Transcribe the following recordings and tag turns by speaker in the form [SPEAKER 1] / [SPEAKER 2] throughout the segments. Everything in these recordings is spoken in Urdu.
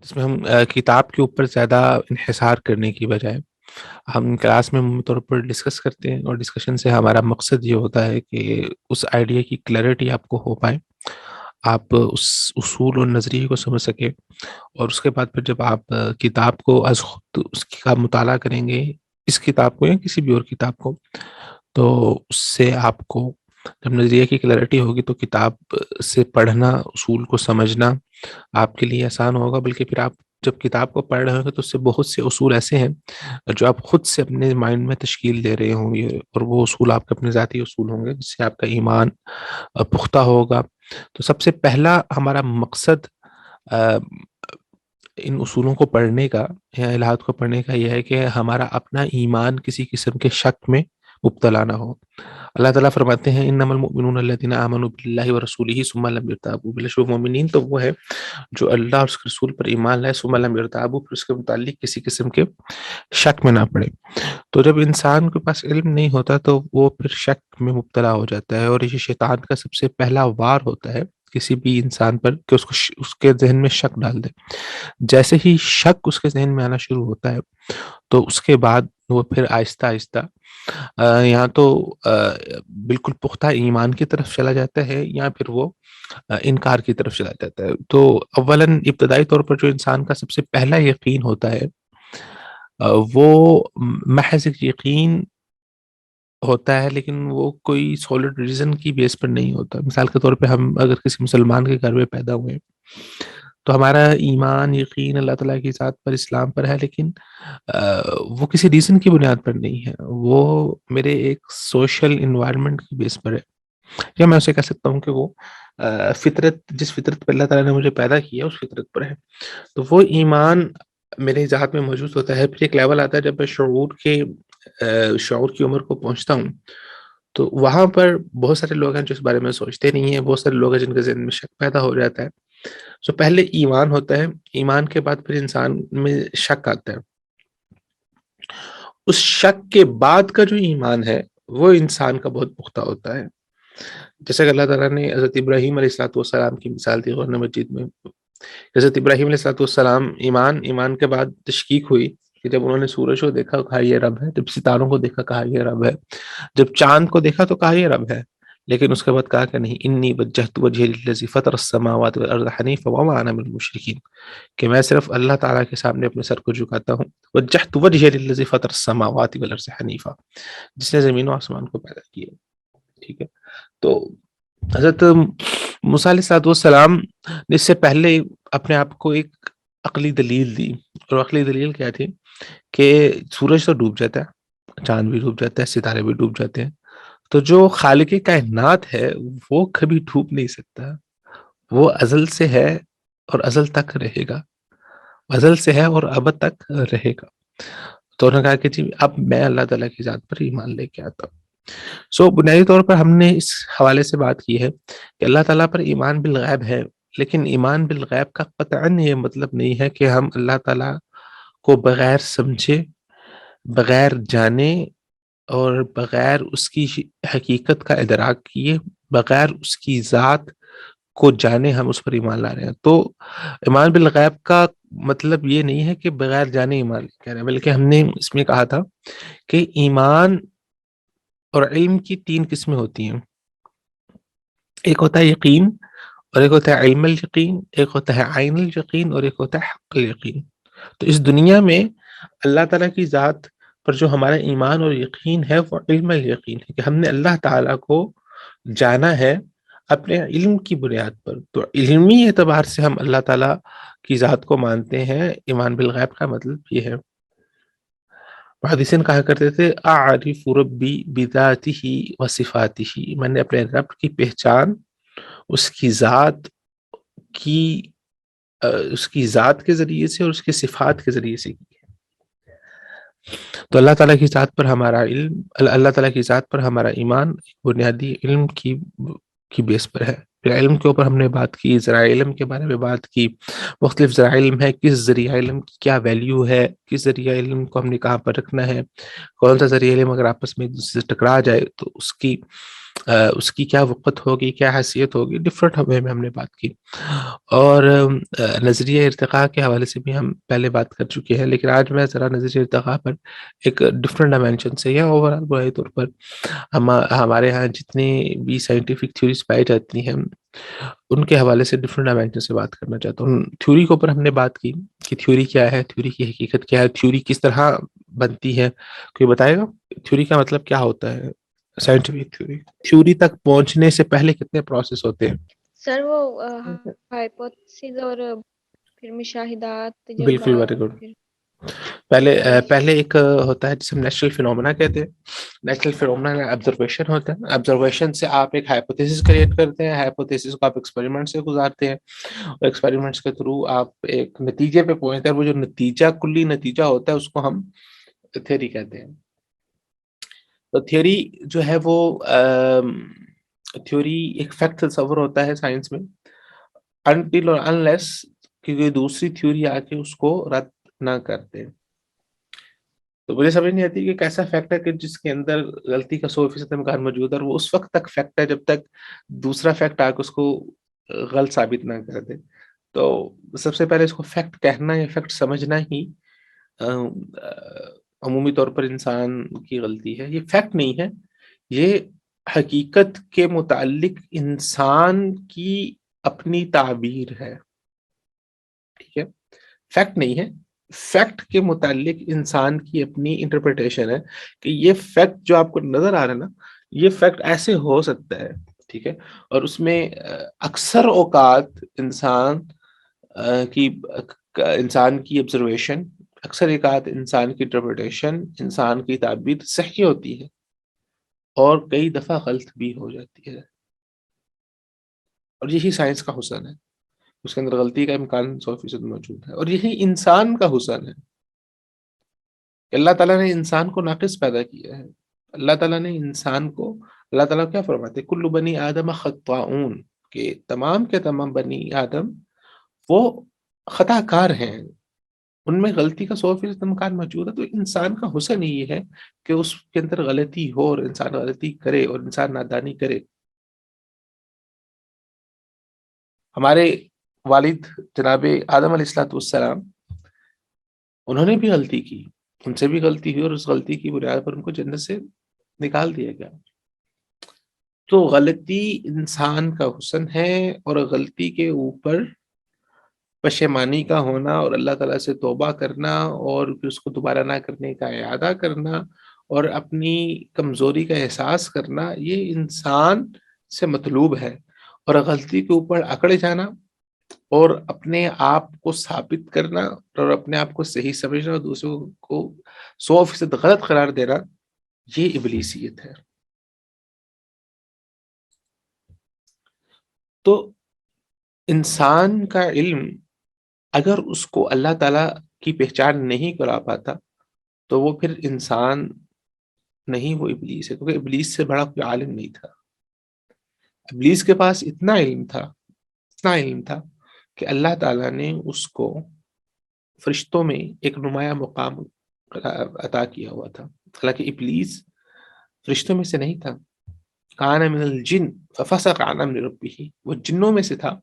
[SPEAKER 1] جس میں ہم کتاب کے اوپر زیادہ انحصار کرنے کی بجائے ہم کلاس میں عمومی طور پر ڈسکس کرتے ہیں، اور ڈسکشن سے ہمارا مقصد یہ ہوتا ہے کہ اس آئیڈیا کی کلیئرٹی آپ کو ہو پائے، آپ اس اصول اور نظریے کو سمجھ سکیں، اور اس کے بعد پھر جب آپ کتاب کو از خود اس کا مطالعہ کریں گے، اس کتاب کو یا کسی بھی اور کتاب کو، تو اس سے آپ کو جب نظریے کی کلیئرٹی ہوگی تو کتاب سے پڑھنا، اصول کو سمجھنا آپ کے لیے آسان ہوگا، بلکہ پھر آپ جب کتاب کو پڑھ رہے ہوں گے تو اس سے بہت سے اصول ایسے ہیں جو آپ خود سے اپنے مائنڈ میں تشکیل دے رہے ہوں گے، اور وہ اصول آپ کے اپنے ذاتی اصول ہوں گے جس سے آپ کا ایمان پختہ ہوگا۔ تو سب سے پہلا ہمارا مقصد آ، ان اصولوں کو پڑھنے کا یا الہات کو پڑھنے کا یہ ہے کہ ہمارا اپنا ایمان کسی قسم کے شک میں مبتلا نہ ہو۔ اللہ تعالیٰ فرماتے ہیں انما المؤمنون الذین آمنوا باللہ ورسولہ ثم لم یرتابوا، بلا شبہ مومنین تو وہ ہے جو اللہ اور اس کے رسول پر ایمان لائے ثم لم یرتابوا، پھر اس کے متعلق کسی قسم کے شک میں نہ پڑے۔ تو جب انسان کے پاس علم نہیں ہوتا تو وہ پھر شک میں مبتلا ہو جاتا ہے، اور یہ شیطان کا سب سے پہلا وار ہوتا ہے کسی بھی انسان پر کہ اس کو اس کے ذہن میں شک ڈال دے۔ جیسے ہی شک اس کے ذہن میں آنا شروع ہوتا ہے تو اس کے بعد وہ پھر آہستہ آہستہ یا تو بالکل پختہ ایمان کی طرف چلا جاتا ہے، یا پھر وہ انکار کی طرف چلا جاتا ہے۔ تو اولاً ابتدائی طور پر جو انسان کا سب سے پہلا یقین ہوتا ہے وہ محض ایک یقین ہوتا ہے، لیکن وہ کوئی سولڈ ریزن کی بیس پر نہیں ہوتا۔ مثال کے طور پہ ہم اگر کسی مسلمان کے گھر میں پیدا ہوئے تو ہمارا ایمان، یقین اللہ تعالیٰ کی ذات پر، اسلام پر ہے، لیکن وہ کسی ریزن کی بنیاد پر نہیں ہے، وہ میرے ایک سوشل انوائرمنٹ کی بیس پر ہے، یا میں اسے کہہ سکتا ہوں کہ وہ فطرت، جس فطرت پر اللہ تعالیٰ نے مجھے پیدا کیا اس فطرت پر ہے۔ تو وہ ایمان میرے ذہن میں موجود ہوتا ہے۔ پھر ایک لیول آتا ہے جب میں شعور کی عمر کو پہنچتا ہوں، تو وہاں پر بہت سارے لوگ ہیں جو اس بارے میں سوچتے نہیں ہیں، بہت سارے لوگ ہیں جن کے ذہن میں شک پیدا ہو جاتا ہے۔ تو پہلے ایمان ہوتا ہے، ایمان کے بعد پھر انسان میں شک آتا ہے، اس شک کے بعد کا جو ایمان ہے وہ انسان کا بہت پختہ ہوتا ہے۔ جیسے کہ اللہ تعالیٰ نے حضرت ابراہیم علیہ السلام کی مثال دی قرآن مجید میں۔ حضرت ابراہیم علیہ السلام ایمان کے بعد تشکیک ہوئی کہ جب انہوں نے سورج کو دیکھا کہا یہ رب ہے، جب ستاروں کو دیکھا کہا یہ رب ہے، جب چاند کو دیکھا تو کہا یہ رب ہے، لیکن اس کے بعد کہا کہ نہیں، انی وجہت وجہی للذی فطر السماوات والارض حنیفا وما انا من المشرکین، کہ میں صرف اللہ تعالیٰ کے سامنے اپنے سر کو جھکاتا ہوں۔ وجہت وجہی للذی فطر السماوات والارض حنیفا، جس نے زمین و آسمان کو پیدا کیا۔ ٹھیک ہے، تو حضرت موسیٰ علیہ السلام نے اس سے پہلے اپنے آپ کو ایک عقلی دلیل دی، اور عقلی دلیل کیا تھی کہ سورج تو ڈوب جاتا ہے، چاند بھی ڈوب جاتا ہے، ستارے بھی ڈوب جاتے ہیں، تو جو خالق کائنات ہے وہ کبھی ڈوب نہیں سکتا، وہ ازل سے ہے اور ازل تک رہے گا، ازل سے ہے اور ابد تک رہے گا۔ تو انہوں نے کہا کہ جی اب میں اللہ تعالیٰ کی ذات پر ایمان لے کے آتا ہوں۔ بنیادی طور پر ہم نے اس حوالے سے بات کی ہے کہ اللہ تعالیٰ پر ایمان بالغیب ہے، لیکن ایمان بالغیب کا قطعاً یہ مطلب نہیں ہے کہ ہم اللہ تعالیٰ کو بغیر سمجھے، بغیر جانے اور بغیر اس کی حقیقت کا ادراک کیے، بغیر اس کی ذات کو جانے ہم اس پر ایمان لا رہے ہیں۔ تو ایمان بالغیب کا مطلب یہ نہیں ہے کہ بغیر جانے ایمان کہہ رہے ہیں، بلکہ ہم نے اس میں کہا تھا کہ ایمان اور علم کی تین قسمیں ہوتی ہیں، ایک ہوتا ہے یقین، اور ایک ہوتا ہے علم الیقین، ایک ہوتا ہے عین الیقین، اور ایک ہوتا ہے حق الیقین۔ تو اس دنیا میں اللہ تعالیٰ کی ذات پر جو ہمارا ایمان اور یقین ہے وہ علم الیقین ہے، کہ ہم نے اللہ تعالیٰ کو جانا ہے اپنے علم کی بنیاد پر۔ تو علمی اعتبار سے ہم اللہ تعالیٰ کی ذات کو مانتے ہیں۔ ایمان بالغیب کا مطلب یہ ہے، محدثین کہا کرتے تھے اعرف ربی بذاتہ و صفاتہ، میں نے اپنے رب کی پہچان اس کی ذات کی اس کی ذات کے ذریعے سے اور اس کی صفات کے ذریعے سے کی ہے۔ تو اللہ تعالیٰ کی ذات پر ہمارا علم، اللہ تعالیٰ کی ذات پر ہمارا ایمان بنیادی علم کی بیس پر ہے۔ پھر علم کے اوپر ہم نے بات کی، ذرائع علم کے بارے میں بات کی، مختلف ذرائع علم ہے، کس ذریعہ علم کی کیا ویلیو ہے، کس ذریعہ علم کو ہم نے کہاں پر رکھنا ہے، کون سا ذریعہ علم اگر آپس میں ایک دوسرے سے ٹکرا جائے تو اس کی اس کی کیا وقت ہوگی، کیا حیثیت ہوگی، ڈفرینٹ وے میں ہم نے بات کی. اور نظریہ ارتقاء کے حوالے سے بھی ہم پہلے بات کر چکے ہیں، لیکن آج میں ذرا نظریہ ارتقاء پر ایک ڈفرینٹ ڈائمینشن سے یا اوور آل بنیادی طور پر ہمارے ہاں جتنی بھی سائنٹیفک تھیوریز پائی جاتی ہیں ان کے حوالے سے ڈفرینٹ ڈائمینشن سے بات کرنا چاہتا ہوں. تھیوری کے اوپر ہم نے بات کی کہ تھیوری کیا ہے، تھیوری کی حقیقت کیا ہے، تھیوری کس طرح بنتی ہے. کوئی بتائے گا تھیوری کا مطلب کیا ہوتا ہے؟ سائنٹیفک تھیوری، تھیوری تک پہنچنے سے پہلے کتنے پروسیس ہوتے ہیں؟
[SPEAKER 2] سر وہ ہائپوتھیسز اور پھر مشاہدات،
[SPEAKER 1] بالکل،
[SPEAKER 2] تجربات،
[SPEAKER 1] ویری گڈ.
[SPEAKER 2] پھر ریزلٹس.
[SPEAKER 1] پہلے ایک ہوتا ہے جسے ہم نیچرل فینومینا کہتے ہیں. نیچرل فینومینا آبزرویشن ہوتا ہے. آبزرویشن سے آپ ایک ہائپوتھیسس کریٹ کرتے ہیں، ہائپوتھیسس کو آپ ایکسپیریمنٹ سے گزارتے ہیں، اور ایکسپیریمنٹس کے تھرو آپ ایک نتیجے پہ پہنچتے ہیں. وہ جو نتیجہ کلی نتیجہ ہوتا ہے اس کو ہم تھیوری کہتے ہیں. تو تھیوری جو ہے وہ تھیوری ایک فیکٹ تصور ہوتا ہے سائنس میں، انٹل اور انلیس کہ کوئی دوسری تھیوری آ کے اس کو رد نہ کرتے. تو مجھے سمجھ نہیں آتی کہ کیسا فیکٹ ہے کہ جس کے اندر غلطی کا 100% امکان موجود ہے، اور وہ اس وقت تک فیکٹ ہے جب تک دوسرا فیکٹ آ کے اس کو غلط ثابت نہ کر دے. تو سب سے پہلے اس کو فیکٹ کہنا یا فیکٹ سمجھنا ہی عمومی طور پر انسان کی غلطی ہے. یہ فیکٹ نہیں ہے، یہ حقیقت کے متعلق انسان کی اپنی تعبیر ہے. ٹھیک ہے، فیکٹ نہیں ہے، فیکٹ کے متعلق انسان کی اپنی انٹرپریٹیشن ہے کہ یہ فیکٹ جو آپ کو نظر آ رہا ہے نا، یہ فیکٹ ایسے ہو سکتا ہے. ٹھیک ہے، اور اس میں اکثر اوقات انسان کی آبزرویشن، اکثر اوقات انسان کی انٹرپریٹیشن، انسان کی تعبیر صحیح ہوتی ہے اور کئی دفعہ غلط بھی ہو جاتی ہے. اور یہی سائنس کا حسن ہے، اس کے اندر غلطی کا امکان 100% موجود ہے. اور یہی انسان کا حسن ہے کہ اللہ تعالیٰ نے انسان کو ناقص پیدا کیا ہے. اللہ تعالیٰ نے انسان کو، اللہ تعالیٰ کیا فرماتے ہیں؟ کل بنی آدم خطاؤن، کہ تمام کے تمام بنی آدم وہ خطا کار ہیں، ان میں غلطی کا 100% امکان موجود ہے. تو انسان کا حسن ہی یہ ہے کہ اس کے اندر غلطی ہو اور انسان غلطی کرے اور انسان نادانی کرے. ہمارے والد جناب آدم علیہ السلام، انہوں نے بھی غلطی کی، ان سے بھی غلطی ہوئی، اور اس غلطی کی بنیاد پر ان کو جنت سے نکال دیا گیا. تو غلطی انسان کا حسن ہے، اور غلطی کے اوپر پشیمانی کا ہونا اور اللہ تعالیٰ سے توبہ کرنا اور پھر اس کو دوبارہ نہ کرنے کا اعادہ کرنا اور اپنی کمزوری کا احساس کرنا، یہ انسان سے مطلوب ہے. اور غلطی کے اوپر اکڑ جانا اور اپنے آپ کو ثابت کرنا اور اپنے آپ کو صحیح سمجھنا اور دوسروں کو 100% غلط قرار دینا، یہ ابلیسیت ہے. تو انسان کا علم اگر اس کو اللہ تعالیٰ کی پہچان نہیں کرا پاتا تو وہ پھر انسان نہیں، وہ ابلیس ہے. کیونکہ ابلیس سے بڑا کوئی عالم نہیں تھا. ابلیس کے پاس اتنا علم تھا، اتنا علم تھا کہ اللہ تعالیٰ نے اس کو فرشتوں میں ایک نمایاں مقام عطا کیا ہوا تھا. حالانکہ ابلیس فرشتوں میں سے نہیں تھا. کان من الجن ففسق عن امر ربہ، وہ جنوں میں سے تھا.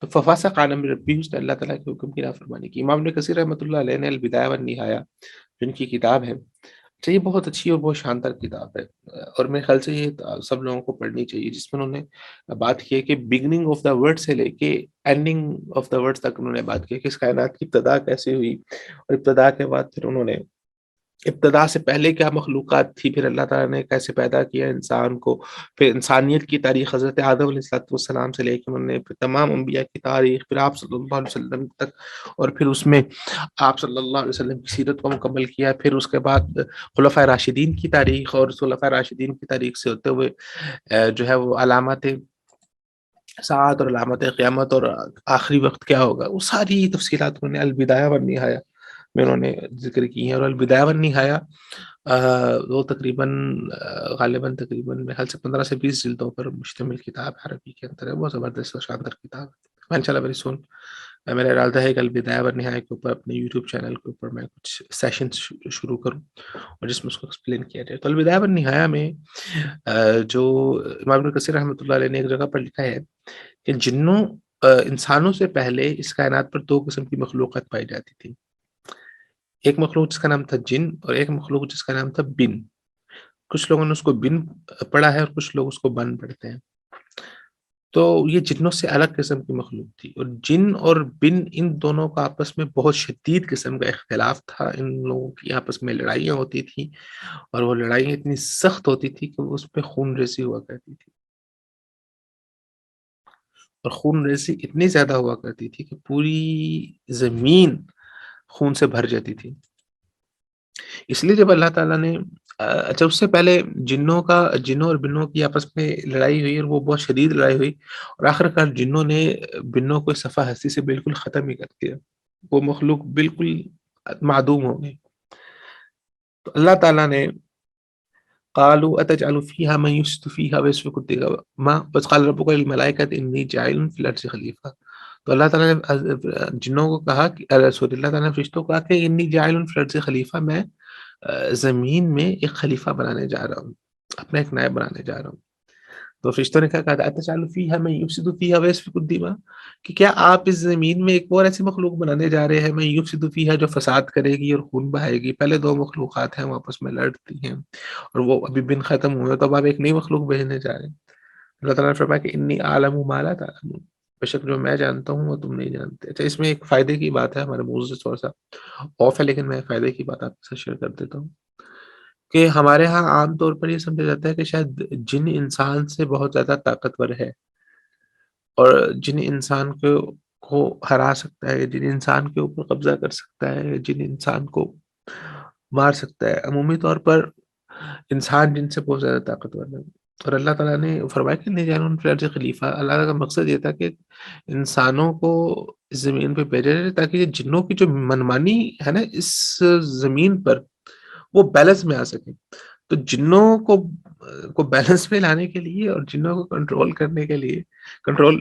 [SPEAKER 1] تو ففسق عن امر ربہ، اس نے اللہ تعالیٰ کے حکم کی نافرمانی کی. امام ابن کثیر رحمۃ اللہ علیہ نے البدایہ والنہایہ جن کی کتاب ہے، تو یہ بہت اچھی اور بہت شاندار کتاب ہے، اور میرے خیال سے یہ سب لوگوں کو پڑھنی چاہیے، جس میں انہوں نے بات کی ہے کہ بگننگ آف دا ورڈ سے لے کے اینڈنگ آف دا ورڈ تک انہوں نے بات کی کہ اس کائنات کی ابتدا کیسے ہوئی، اور ابتدا کے بعد پھر انہوں نے ابتدا سے پہلے کیا مخلوقات تھی، پھر اللہ تعالیٰ نے کیسے پیدا کیا انسان کو، پھر انسانیت کی تاریخ حضرت آدم علیہ السلام سے لے کے انہوں نے پھر تمام انبیاء کی تاریخ، پھر آپ صلی اللہ علیہ وسلم تک، اور پھر اس میں آپ صلی اللہ علیہ وسلم کی سیرت کو مکمل کیا. پھر اس کے بعد خلفائے راشدین کی تاریخ، اور خلفائے راشدین کی تاریخ سے ہوتے ہوئے جو ہے وہ علامات ساعت اور علامت قیامت اور آخری وقت کیا ہوگا، وہ ساری تفصیلات انہوں نے البدایہ والنہایہ میں انہوں نے ذکر کی ہیں. اور البدایہ والنہایہ وہ غالباً میرے خیال سے 15 سے 20 جلدوں پر مشتمل کتاب عربی کے اندر ہے. بہت زبردست اور شاندار کتاب ہے. انشاءاللہ ویری سون میرا ارادہ ہے کہ البدایہ و نہایہ کے اوپر اپنے یوٹیوب چینل کے اوپر میں کچھ سیشن شروع کروں اور جس میں اس کو ایکسپلین کیا جائے. تو البدایہ و نہایہ میں جو امام ابن کثیر رحمۃ اللہ علیہ نے ایک جگہ پر لکھا ہے کہ جنوں انسانوں سے پہلے اس کائنات پر 2 قسم کی مخلوقات پائی جاتی تھی. ایک مخلوق جس کا نام تھا جن اور ایک مخلوق جس کا نام تھا بن. کچھ لوگوں نے اس کو بن پڑھا ہے اور کچھ لوگ اس کو بن پڑھتے ہیں. تو یہ جنوں سے الگ قسم کی مخلوق تھی اور جن اور بن ان دونوں کا آپس میں بہت شدید قسم کا اختلاف تھا. ان لوگوں کی آپس میں لڑائیاں ہوتی تھیں اور وہ لڑائیاں اتنی سخت ہوتی تھی کہ اس پہ خون ریزی ہوا کرتی تھی اور خون ریزی اتنی زیادہ ہوا کرتی تھی کہ پوری زمین خون سے بھر جاتی تھی. اس لیے جب اللہ تعالیٰ نے اچھا اس سے پہلے جنوں اور بنوں کی آپس میں لڑائی ہوئی اور وہ بہت شدید لڑائی ہوئی اور آخر کار جنوں نے بنوں کو صفحہ ہستی سے بالکل ختم ہی کر دیا. وہ مخلوق بالکل معدوم ہو گئی. تو اللہ تعالیٰ نے قالوا اتجعل فيها من يفسد فيها ويسفك الدماء وقال ربك للملائكة اني جاعل في الارض خلیفہ. تو اللہ تعالیٰ نے جنوں کو کہا کہ اللہ تعالیٰ نے فرشتوں کو کہا کہ انی جاعل فی الارض خلیفہ، میں زمین میں ایک خلیفہ بنانے جا رہا ہوں، اپنا ایک نائب بنانے جا رہا ہوں. تو فرشتوں نے کہا اتجعل فیہا من یفسد فیہا ویسفک الدماء، کہ کیا آپ اس زمین میں ایک اور ایسی مخلوق بنانے جا رہے ہیں من یفسد فیہا، جو فساد کرے گی اور خون بہائے گی. پہلے 2 مخلوقات ہیں وہ آپس میں لڑتی ہیں اور وہ ابھی بن ختم ہوئے، تو اب آپ ایک نئی مخلوق بھیجنے جا رہے ہیں. اللہ تعالیٰ نے فرمایا کہ انی اعلم ما لا تعلمون، بے شک جو میں جانتا ہوں وہ تم نہیں جانتے. اچھا اس میں ایک فائدے کی بات ہے، ہمارے موضوع سے تھوڑا سا آف ہے لیکن میں فائدے کی بات آپ کے ساتھ شیئر کر دیتا ہوں کہ ہمارے ہاں عام طور پر یہ سمجھا جاتا ہے کہ شاید جن انسان سے بہت زیادہ طاقتور ہے اور جن انسان کو ہرا سکتا ہے، جن انسان کے اوپر قبضہ کر سکتا ہے، جن انسان کو مار سکتا ہے، عمومی طور پر انسان جن سے بہت زیادہ طاقتور ہے. اور اللہ تعالیٰ نے فرمایا کہ نہیں جانون فی الارض خلیفہ. اللہ تعالیٰ کا مقصد یہ تھا کہ انسانوں کو اس زمین پہ بھیجا جائے تاکہ یہ جنوں کی جو منمانی ہے نا اس زمین پر، وہ بیلنس میں آ سکے. تو جنوں کو بیلنس میں لانے کے لیے اور جنوں کو کنٹرول کرنے کے لیے، کنٹرول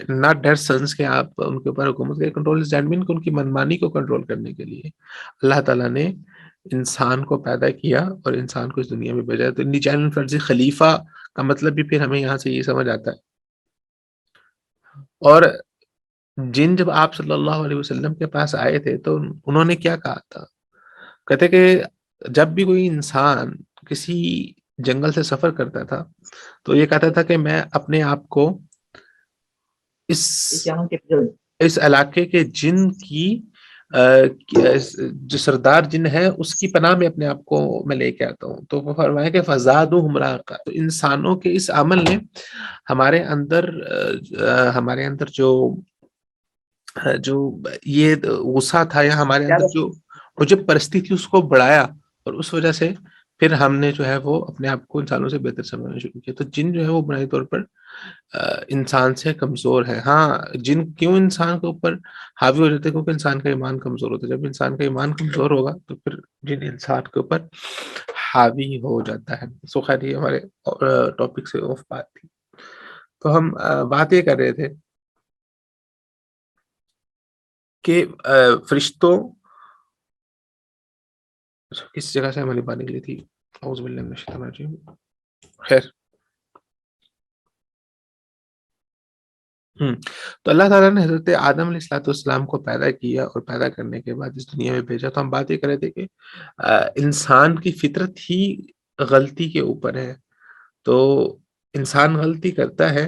[SPEAKER 1] ناٹ ڈیٹ سنس کے آپ ان کے اوپر حکومت کریں، کنٹرول از دیٹ مین کہ ان کی منمانی کو کنٹرول کرنے کے لیے اللہ تعالیٰ نے انسان کو پیدا کیا اور انسان کو اس دنیا میں بھیجا. تو انی جاعل فی الارض خلیفہ کا مطلب بھی پھر ہمیں یہاں سے یہ سمجھ آتا ہے. اور جن جب آپ صلی اللہ علیہ وسلم کے پاس آئے تھے تو انہوں نے کیا کہا تھا؟ کہتے کہ جب بھی کوئی انسان کسی جنگل سے سفر کرتا تھا تو یہ کہتا تھا کہ میں اپنے آپ کو اس علاقے کے جن کی جو سردار جن ہے اس کی پناہ میں اپنے آپ کو میں لے کے آتا ہوں. تو وہ فرمایا کہ فزادہم رہقا. تو انسانوں کے اس عمل نے ہمارے اندر جو یہ غصہ تھا یا ہمارے اندر جو عجب پرستی تھی اس کو بڑھایا اور اس وجہ سے پھر ہم نے جو ہے وہ اپنے آپ کو انسانوں سے بہتر سمجھنا شروع کیا. تو جن جو ہے وہ بنیادی طور پر انسان سے کمزور ہے. ہاں جن کیوں انسان کے اوپر حاوی ہو جاتے ہیں؟ کیونکہ انسان کا ایمان کمزور ہوتا ہے. جب انسان کا ایمان کمزور ہوگا تو پھر جن انسان کے اوپر حاوی ہو جاتا ہے. سو خیر یہ ہمارے ٹاپک سے آف بات تھی. تو ہم بات یہ کر رہے تھے کہ فرشتوں کس جگہ سے ہماری بات نکلی تھی؟ اعوذ باللہ من الشیطان الرجیم. خیر تو اللہ تعالیٰ نے حضرت آدم علیہ السلام کو پیدا کیا اور پیدا کرنے کے بعد اس دنیا میں بھیجا. تو ہم بات یہ کر رہے تھے کہ انسان کی فطرت ہی غلطی کے اوپر ہے. تو انسان غلطی کرتا ہے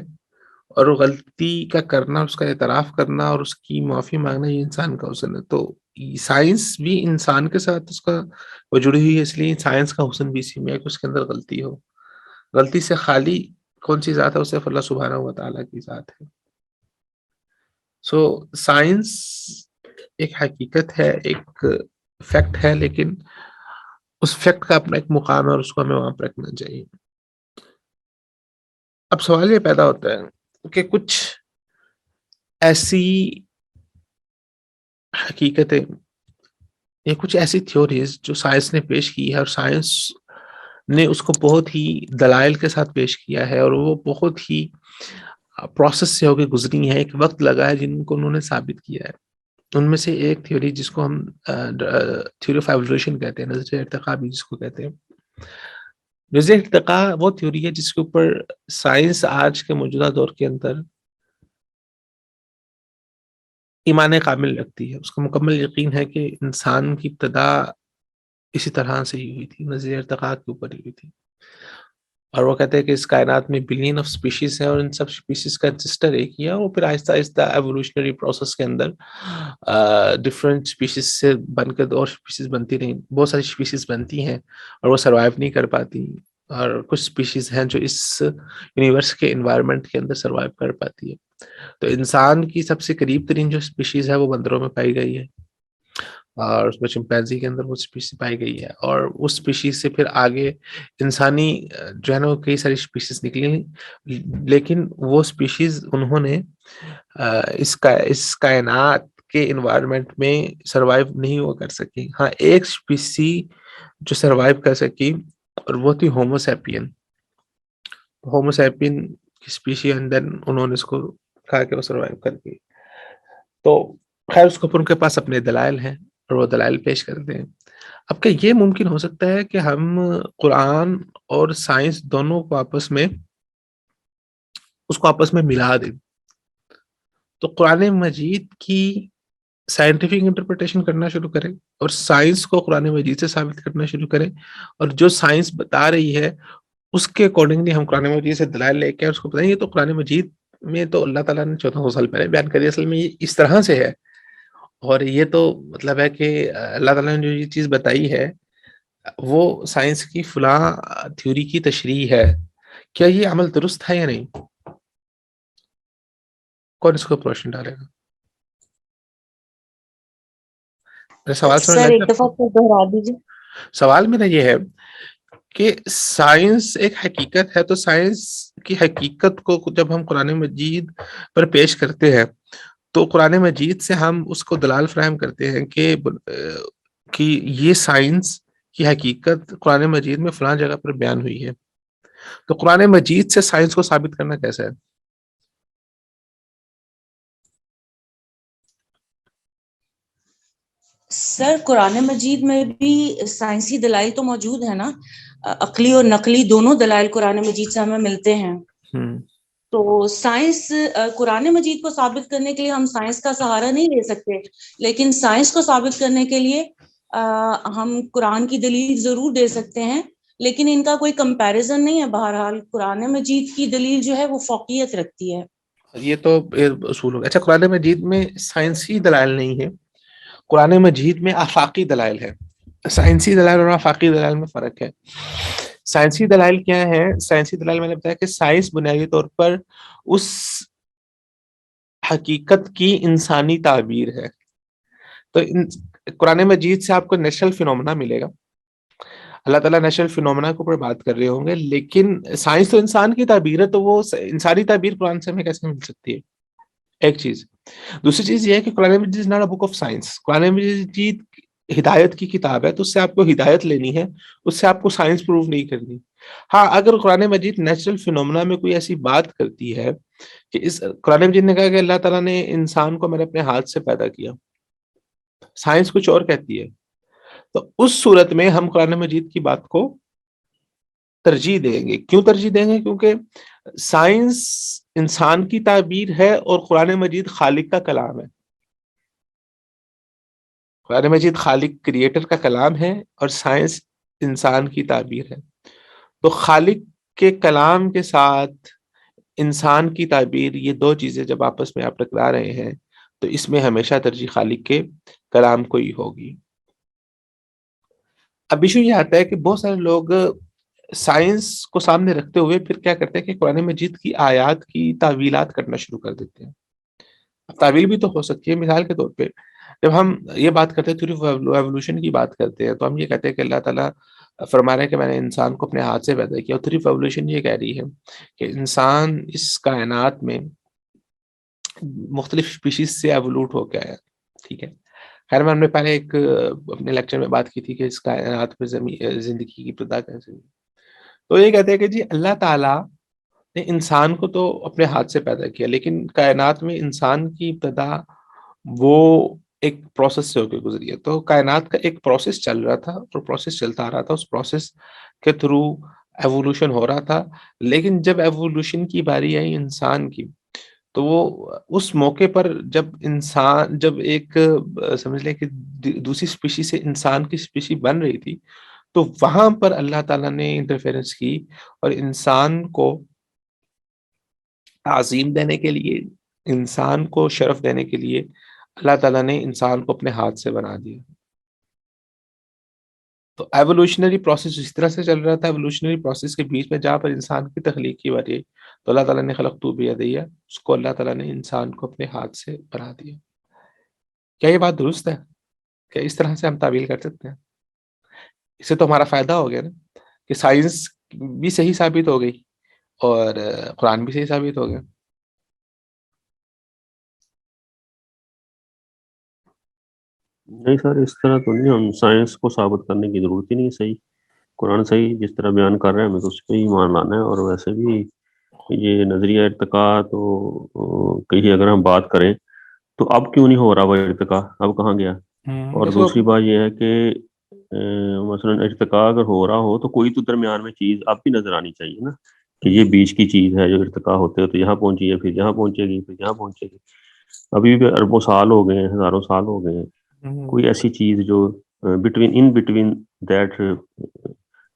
[SPEAKER 1] اور وہ غلطی کا کرنا، اس کا اعتراف کرنا اور اس کی معافی مانگنا یہ انسان کا حسن ہے. تو سائنس بھی انسان کے ساتھ اس کا وہ جڑی ہوئی ہے، اس لیے سائنس کا حسن بھی اسی میں ہے کہ اس کے اندر غلطی ہو. غلطی سے خالی کون سی ذات ہے؟ اس سے اللہ سبحانہ و تعالیٰ کی ذات ہے. سو سائنس ایک حقیقت ہے، ایک فیکٹ ہے، لیکن اس فیکٹ کا اپنا ایک مقام ہے اور اس کو ہمیں وہاں پر رکھنا چاہیے. اب سوال یہ پیدا ہوتا ہے کہ کچھ ایسی حقیقتیں یا کچھ ایسی تھیوریز جو سائنس نے پیش کی ہے اور سائنس نے اس کو بہت ہی دلائل کے ساتھ پیش کیا ہے اور وہ بہت ہی پروسیس سے ہو کے گزری ہیں، ایک وقت لگا ہے جن کو انہوں نے ثابت کیا ہے. ان میں سے ایک تھیوری جس کو ہم تھیوری آف ایوولوشن کہتے ہیں، نظریہ ارتقاء بھی جس کو کہتے ہیں. نظریہ ارتقاء وہ تھیوری ہے جس کے اوپر سائنس آج کے موجودہ دور کے اندر ایمان کامل رکھتی ہے. اس کا مکمل یقین ہے کہ انسان کی ابتدا اسی طرح سے ہی ہوئی تھی، نظریہ ارتقاء کے اوپر ہی ہوئی تھی. اور وہ کہتے ہیں کہ اس کائنات میں بلین آف سپیشیز ہیں اور ان سب سپیشیز کا انسسٹر ایک ہی ہے، اور پھر آہستہ آہستہ ایوولوشنری پروسیس کے اندر ڈفرینٹ سپیشیز سے بن کر اور سپیشیز بنتی رہیں. بہت ساری سپیشیز بنتی ہیں اور وہ سروائیو نہیں کر پاتی، اور کچھ سپیشیز ہیں جو اس یونیورس کے انوائرمنٹ کے اندر سروائیو کر پاتی ہے. تو انسان کی سب سے قریب ترین جو سپیشیز ہے وہ بندروں میں پائی گئی ہے، اور اس میں چمپینزی کے اندر وہ سپیشیز پائی گئی ہے. اور اس سپیشیز سے پھر آگے انسانی جو ہے نا کئی ساری سپیشیز نکلی، لیکن وہ سپیشیز انہوں نے اس کائنات کے انوائرمنٹ میں سروائیو نہیں وہ کر سکی. ہاں ایک سپیسی جو سروائیو کر سکی اور وہ تھی ہومو سیپین. ہومو سیپین کی سپیشی اینڈ دین انہوں نے اس کو کھا کے وہ سروائیو کر گئی. تو خیر اس کو ان کے پاس اپنے دلائل ہیں اور وہ دلائل پیش کرتے ہیں. اب کیا یہ ممکن ہو سکتا ہے کہ ہم قرآن اور سائنس دونوں کو آپس میں ملا دیں؟ تو قرآن مجید کی سائنٹیفک انٹرپریٹیشن کرنا شروع کریں اور سائنس کو قرآن مجید سے ثابت کرنا شروع کریں، اور جو سائنس بتا رہی ہے اس کے اکارڈنگلی ہم قرآن مجید سے دلائل لے کے اس کو بتائیں. یہ تو قرآن مجید میں تو اللہ تعالیٰ نے 1400 سال پہلے بیان کری، اصل میں یہ اس طرح سے ہے، اور یہ تو مطلب ہے کہ اللہ تعالیٰ نے جو یہ چیز بتائی ہے وہ سائنس کی فلاں تھیوری کی تشریح ہے. کیا یہ عمل درست ہے یا نہیں؟ کون اس کو روشن ڈالے گا؟ سوال سمجھ
[SPEAKER 3] سر ایک
[SPEAKER 1] لگتا
[SPEAKER 3] دفعہ
[SPEAKER 1] ہے؟
[SPEAKER 3] پھر دوہرا دیجیے.
[SPEAKER 1] سوال میرا یہ ہے کہ سائنس ایک حقیقت ہے، تو سائنس کی حقیقت کو جب ہم قرآن مجید پر پیش کرتے ہیں تو قرآن مجید سے ہم اس کو دلال فراہم کرتے ہیں کہ یہ سائنس کی حقیقت قرآن مجید میں فلاں جگہ پر بیان ہوئی ہے. تو قرآن مجید سے سائنس کو ثابت کرنا کیسا ہے؟
[SPEAKER 3] سر قرآن مجید میں بھی سائنسی دلائل تو موجود ہے نا، عقلی اور نقلی دونوں دلائل قرآن مجید سے ہمیں ملتے ہیں. تو سائنس قرآن مجید کو ثابت کرنے کے لیے ہم سائنس کا سہارا نہیں لے سکتے، لیکن سائنس کو ثابت کرنے کے لیے ہم قرآن کی دلیل ضرور دے سکتے ہیں، لیکن ان کا کوئی کمپیریزن نہیں ہے. بہرحال قرآن مجید کی دلیل جو ہے وہ فوقیت رکھتی ہے.
[SPEAKER 1] یہ تو اصول ہو گیا. اچھا، قرآن مجید میں سائنسی دلائل نہیں ہے، قرآن مجید میں آفاقی دلائل ہے. سائنسی دلائل اور آفاقی دلائل میں فرق ہے. سائنسی دلائل کیا ہے؟ سائنسی دلائل میں نے بتایا کہ سائنس بنیادی طور پر اس حقیقت کی انسانی تعبیر ہے. تو قرآن مجید سے آپ کو نیچرل فینومنا ملے گا، اللہ تعالیٰ نیچرل فینومنا کے اوپر بات کر رہے ہوں گے، لیکن سائنس تو انسان کی تعبیر ہے، تو وہ انسانی تعبیر قرآن سے ہمیں کیسے مل سکتی ہے؟ ایک چیز. دوسری چیز یہ ہے کہ قرآن مجید is not a book of science. قرآن مجید ہدایت کی کتاب ہے، تو اس سے آپ کو ہدایت لینی ہے، اس سے آپ کو سائنس پروف نہیں کرنی. ہاں اگر قرآن مجید نیچرل فینومنا میں کوئی ایسی بات کرتی ہے کہ اس قرآن مجید نے کہا کہ اللہ تعالیٰ نے انسان کو میں نے اپنے ہاتھ سے پیدا کیا، سائنس کچھ اور کہتی ہے، تو اس صورت میں ہم قرآن مجید کی بات کو ترجیح دیں گے. کیوں ترجیح دیں گے؟ کیونکہ سائنس انسان کی تعبیر ہے اور قرآن مجید خالق کا کلام ہے. قرآن مجید خالق کریٹر کا کلام ہے اور سائنس انسان کی تعبیر ہے. تو خالق کے کلام کے ساتھ انسان کی تعبیر، یہ دو چیزیں جب آپس میں آپ ٹکرا رہے ہیں تو اس میں ہمیشہ ترجیح خالق کے کلام کو ہی ہوگی. اب ایشو یہ آتا ہے کہ بہت سارے لوگ سائنس کو سامنے رکھتے ہوئے پھر کیا کرتے ہیں کہ قرآن مجید کی آیات کی تعویلات کرنا شروع کر دیتے ہیں. اب تعویل بھی تو ہو سکتی ہے. مثال کے طور پہ جب ہم یہ بات کرتے ہیں تھیوری آف ایوولوشن کی بات کرتے ہیں تو ہم یہ کہتے ہیں کہ اللہ تعالیٰ فرما رہے ہیں کہ میں نے انسان کو اپنے ہاتھ سے پیدا کیا، اور تھیوری آف ایوولوشن یہ کہہ رہی ہے کہ انسان اس کائنات میں مختلف اسپیشیز سے ایوولوٹ ہو کے آیا. ٹھیک ہے، خیر میں ہم نے پہلے ایک اپنے لیکچر میں بات کی تھی کہ اس کائنات پہ زندگی کی ابتدا کیسے ہوئی. تو یہ کہتے ہیں کہ جی اللہ تعالیٰ انسان کو تو اپنے ہاتھ سے پیدا کیا، لیکن کائنات میں انسان کی ابتدا وہ ایک پروسیس سے ہو کے گزری ہے. تو کائنات کا ایک پروسیس چل رہا تھا اور پروسیس چلتا آ رہا تھا، اس پروسیس کے تھرو ایوولوشن ہو رہا تھا. لیکن جب ایوولوشن کی باری آئی انسان کی، تو وہ اس موقع پر جب ایک سمجھ لیں کہ دوسری اسپیشی سے انسان کی اسپیشی بن رہی تھی، تو وہاں پر اللہ تعالیٰ نے انٹرفیرنس کی اور انسان کو تعظیم دینے کے لیے، انسان کو شرف دینے کے لیے اللہ تعالیٰ نے انسان کو اپنے ہاتھ سے بنا دیا. تو ایوولوشنری پروسیس اس طرح سے چل رہا تھا. ایوولوشنری پروسیس کے بیچ میں جہاں پر انسان کی تخلیق کی باری، تو اللہ تعالیٰ نے خلقتو بیدیہ، اس کو اللہ تعالیٰ نے انسان کو اپنے ہاتھ سے بنا دیا. کیا یہ بات درست ہے؟ کیا اس طرح سے ہم تعبیر کر سکتے ہیں؟ اس سے تو ہمارا فائدہ ہو گیا نا، کہ سائنس بھی صحیح ثابت ہو گئی اور قرآن بھی صحیح ثابت ہو گیا.
[SPEAKER 4] نہیں سر، اس طرح تو نہیں، ہم سائنس کو ثابت کرنے کی ضرورت ہی نہیں. صحیح قرآن صحیح جس طرح بیان کر رہے ہیں ہمیں تو اس پہ ہی ایمان لانا ہے. اور ویسے بھی یہ نظریہ ارتقاء تو کہیں اگر ہم بات کریں تو اب کیوں نہیں ہو رہا وہ ارتقاء، اب کہاں گیا؟ اور دوسری بات یہ ہے کہ مثلا ارتقاء اگر ہو رہا ہو تو کوئی تو درمیان میں چیز اب بھی نظر آنی چاہیے نا، کہ یہ بیچ کی چیز ہے جو ارتقاء ہوتے ہو تو یہاں پہنچی ہے، پھر یہاں پہنچے گی، پھر یہاں پہنچے گی. ابھی بھی اربوں سال ہو گئے ہیں، ہزاروں سال ہو گئے ہیں. کوئی ایسی چیز جو between that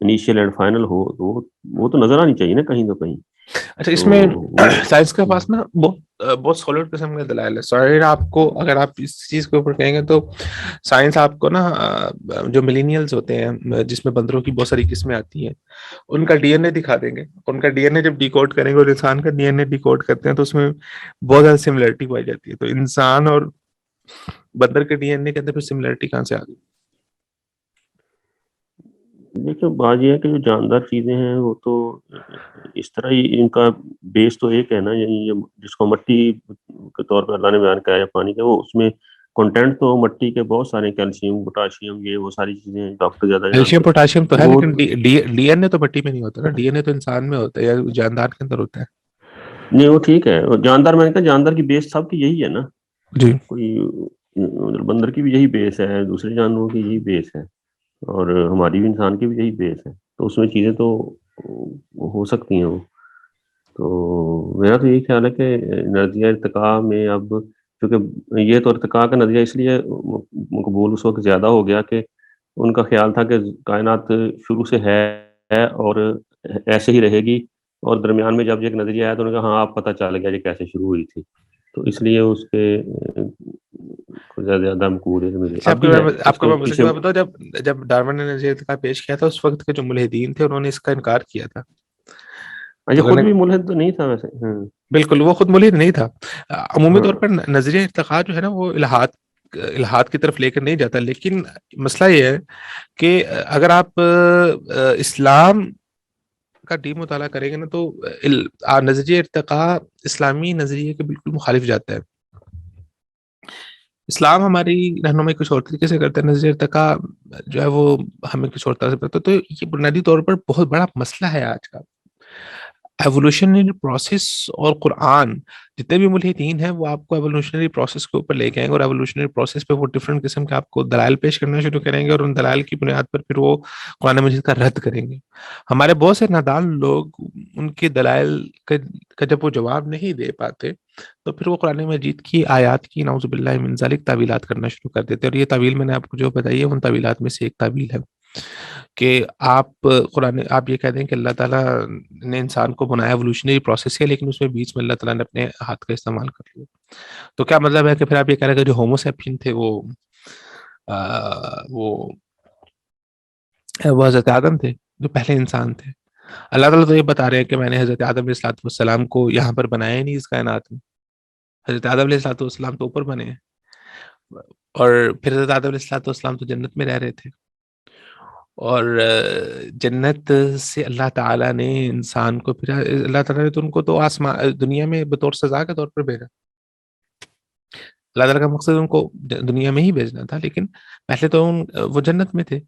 [SPEAKER 4] initial and final ہو تو وہ تو نظر آنی چاہیے نا کہیں نہ کہیں.
[SPEAKER 1] اچھا، اس میں سائنس کے پاس نا بہت سالڈ قسم کے دلائل ہے. سوری آپ کو، اگر آپ اس چیز کے اوپر کہیں گے تو سائنس آپ کو نا جو ملینیلز ہوتے ہیں جس میں بندروں کی بہت ساری قسمیں آتی ہیں، ان کا ڈی این اے دکھا دیں گے. ان کا ڈی این اے جب ڈیکوڈ کریں گے اور انسان کا ڈی این اے ڈیکوڈ کرتے ہیں تو اس میں بہت زیادہ سملیرٹی پائی جاتی ہے. تو انسان اور بندر کے ڈی این اے کے اندر پھر سملیرٹی کہاں سے آ گئی؟
[SPEAKER 4] دیکھیں بات یہ ہے کہ جو جاندار چیزیں ہیں وہ تو اس طرح ہی ان کا بیس تو ایک ہے نا، یعنی جس کو مٹی کے طور پر اللہ نے بیان کیا ہے پانی کا، وہ اس میں کنٹینٹ تو مٹی کے بہت سارے کیلشیم، پوٹاشیم، یہ وہ ساری چیزیں ڈاکٹر زیادہ
[SPEAKER 1] کیلشیم پوٹاشیم تو ہے، لیکن ڈی این اے تو مٹی میں نہیں ہوتا نا. ڈی این اے تو انسان میں ہوتا ہے یا جاندار کے اندر ہوتا ہے.
[SPEAKER 4] نہیں وہ ٹھیک ہے، جاندار میں نے کہا جاندار کی بیس سب کی یہی ہے نا.
[SPEAKER 1] جی،
[SPEAKER 4] کوئی بندر کی بھی یہی بیس ہے، دوسرے جانوروں کی یہی بیس ہے، اور ہماری بھی انسان کی بھی یہی بیس ہے. تو اس میں چیزیں تو ہو سکتی ہیں. وہ تو میرا تو یہی خیال ہے کہ نظریہ ارتقاء میں اب کیونکہ یہ تو ارتقاء کا نظریہ اس لیے مقبول اس وقت زیادہ ہو گیا کہ ان کا خیال تھا کہ کائنات شروع سے ہے اور ایسے ہی رہے گی، اور درمیان میں جب ایک نظریہ آیا تو انہوں نے کہا ہاں اب پتہ چل گیا کہ کیسے شروع ہوئی تھی. تو اس لیے اس کے زیادہ مقبول ہے.
[SPEAKER 1] آپ کو میں بتاؤں، جب ڈارون نے نظریہ ارتقاء پیش کیا تھا اس وقت کے جو ملحدین تھے انہوں نے اس کا انکار کیا تھا.
[SPEAKER 4] خود بھی ملحد تو نہیں تھا ویسے.
[SPEAKER 1] بالکل وہ خود ملحد نہیں تھا. عمومی طور پر نظریہ ارتقاء جو ہے نا وہ الہاد کی طرف لے کر نہیں جاتا. لیکن مسئلہ یہ ہے کہ اگر آپ اسلام کا ڈیپ مطالعہ کریں گے نا تو نظریہ ارتقاء اسلامی نظریے کے بالکل مخالف جاتا ہے. اسلام ہماری رہنمائی کچھ اور طریقے سے کرتا ہے، نظریہ ارتقاء جو ہے وہ ہمیں کچھ اور طرح سے پڑھتا ہے. تو یہ بنیادی طور پر بہت بڑا مسئلہ ہے آج کا. ایوولوشنری پروسیس اور قرآن، جتنے بھی ملحدین ہیں وہ آپ کو ایوولوشنری پروسیس کے اوپر لے کے آئیں گے اور ایوولوشنری پروسیس پہ وہ ڈفرینٹ قسم کے آپ کو دلائل پیش کرنا شروع کریں گے اور ان دلائل کی بنیاد پر پھر وہ قرآن مجید کا رد کریں گے. ہمارے بہت سے نادان لوگ ان کے دلائل کا جب وہ جواب نہیں دے پاتے تو پھر وہ قرآن مجید کی آیات کی نعوذ باللہ من ذالک تعویلات کرنا شروع کر دیتے. اور یہ تعویل میں نے آپ کو جو بتائی ہے ان تعویلات میں سے ایک تعویل ہے کہ آپ یہ کہہ دیں کہ اللہ تعالیٰ نے انسان کو بنایا ایوولوشنری پروسیس ہے، لیکن اس میں بیچ میں اللہ تعالیٰ نے اپنے ہاتھ کا استعمال کر لیا. تو کیا مطلب ہے کہ پھر آپ یہ کہہ رہے ہیں کہ جو ہومو سیپین تھے وہ حضرت آدم تھے جو پہلے انسان تھے. اللہ تعالیٰ تو یہ بتا رہے ہیں کہ میں نے حضرت آدم علیہ السلام کو یہاں پر بنایا ہی نہیں اس کائنات میں. حضرت آدم علیہ السلام تو اوپر بنے ہیں، اور پھر حضرت آدم علیہ السلام تو جنت میں رہ رہے تھے، اور جنت سے اللہ تعالیٰ نے انسان کو پھر اللہ تعالیٰ نے تو ان کو تو آسمان دنیا میں بطور سزا کے طور پر بھیجا. اللہ تعالیٰ کا مقصد ان کو دنیا میں ہی بھیجنا تھا، لیکن پہلے تو وہ جنت میں تھے.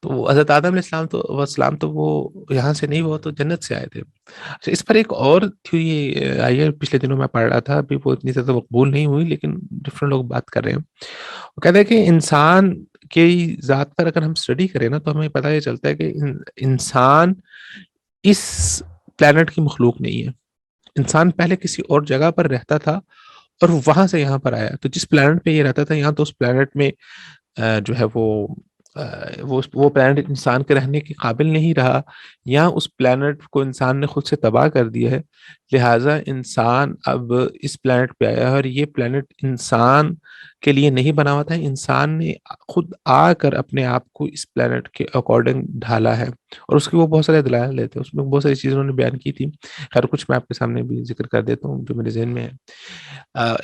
[SPEAKER 1] تو حضرت آدم علیہ السلام تو وہ یہاں سے نہیں، وہ تو جنت سے آئے تھے. اچھا، اس پر ایک اور تھیوری آئی ہے، پچھلے دنوں میں پڑھ رہا تھا، ابھی وہ اتنی زیادہ مقبول نہیں ہوئی لیکن ڈفرینٹ لوگ بات کر رہے ہیں. وہ کہتے ہیں کہ انسان کی ذات پر اگر ہم اسٹڈی کریں نا تو ہمیں پتہ یہ چلتا ہے کہ انسان اس پلانٹ کی مخلوق نہیں ہے. انسان پہلے کسی اور جگہ پر رہتا تھا اور وہاں سے یہاں پر آیا. تو جس پلانٹ پہ یہ رہتا تھا یہاں تو اس پلانٹ میں جو ہے وہ پلانٹ انسان کے رہنے کے قابل نہیں رہا، یا اس پلانٹ کو انسان نے خود سے تباہ کر دیا ہے. لہٰذا انسان اب اس پلانٹ پہ آیا ہے، اور یہ پلانٹ انسان کے لیے نہیں بنا ہوا تھا. انسان نے خود آ کر اپنے آپ کو اس پلانٹ کے اکارڈنگ ڈھالا ہے، اور اس کی وہ بہت سارے دلائل لیتے ہیں، اس میں بہت ساری چیزیں انہوں نے بیان کی تھی. خیر کچھ میں آپ کے سامنے بھی ذکر کر دیتا ہوں جو میرے ذہن میں ہے.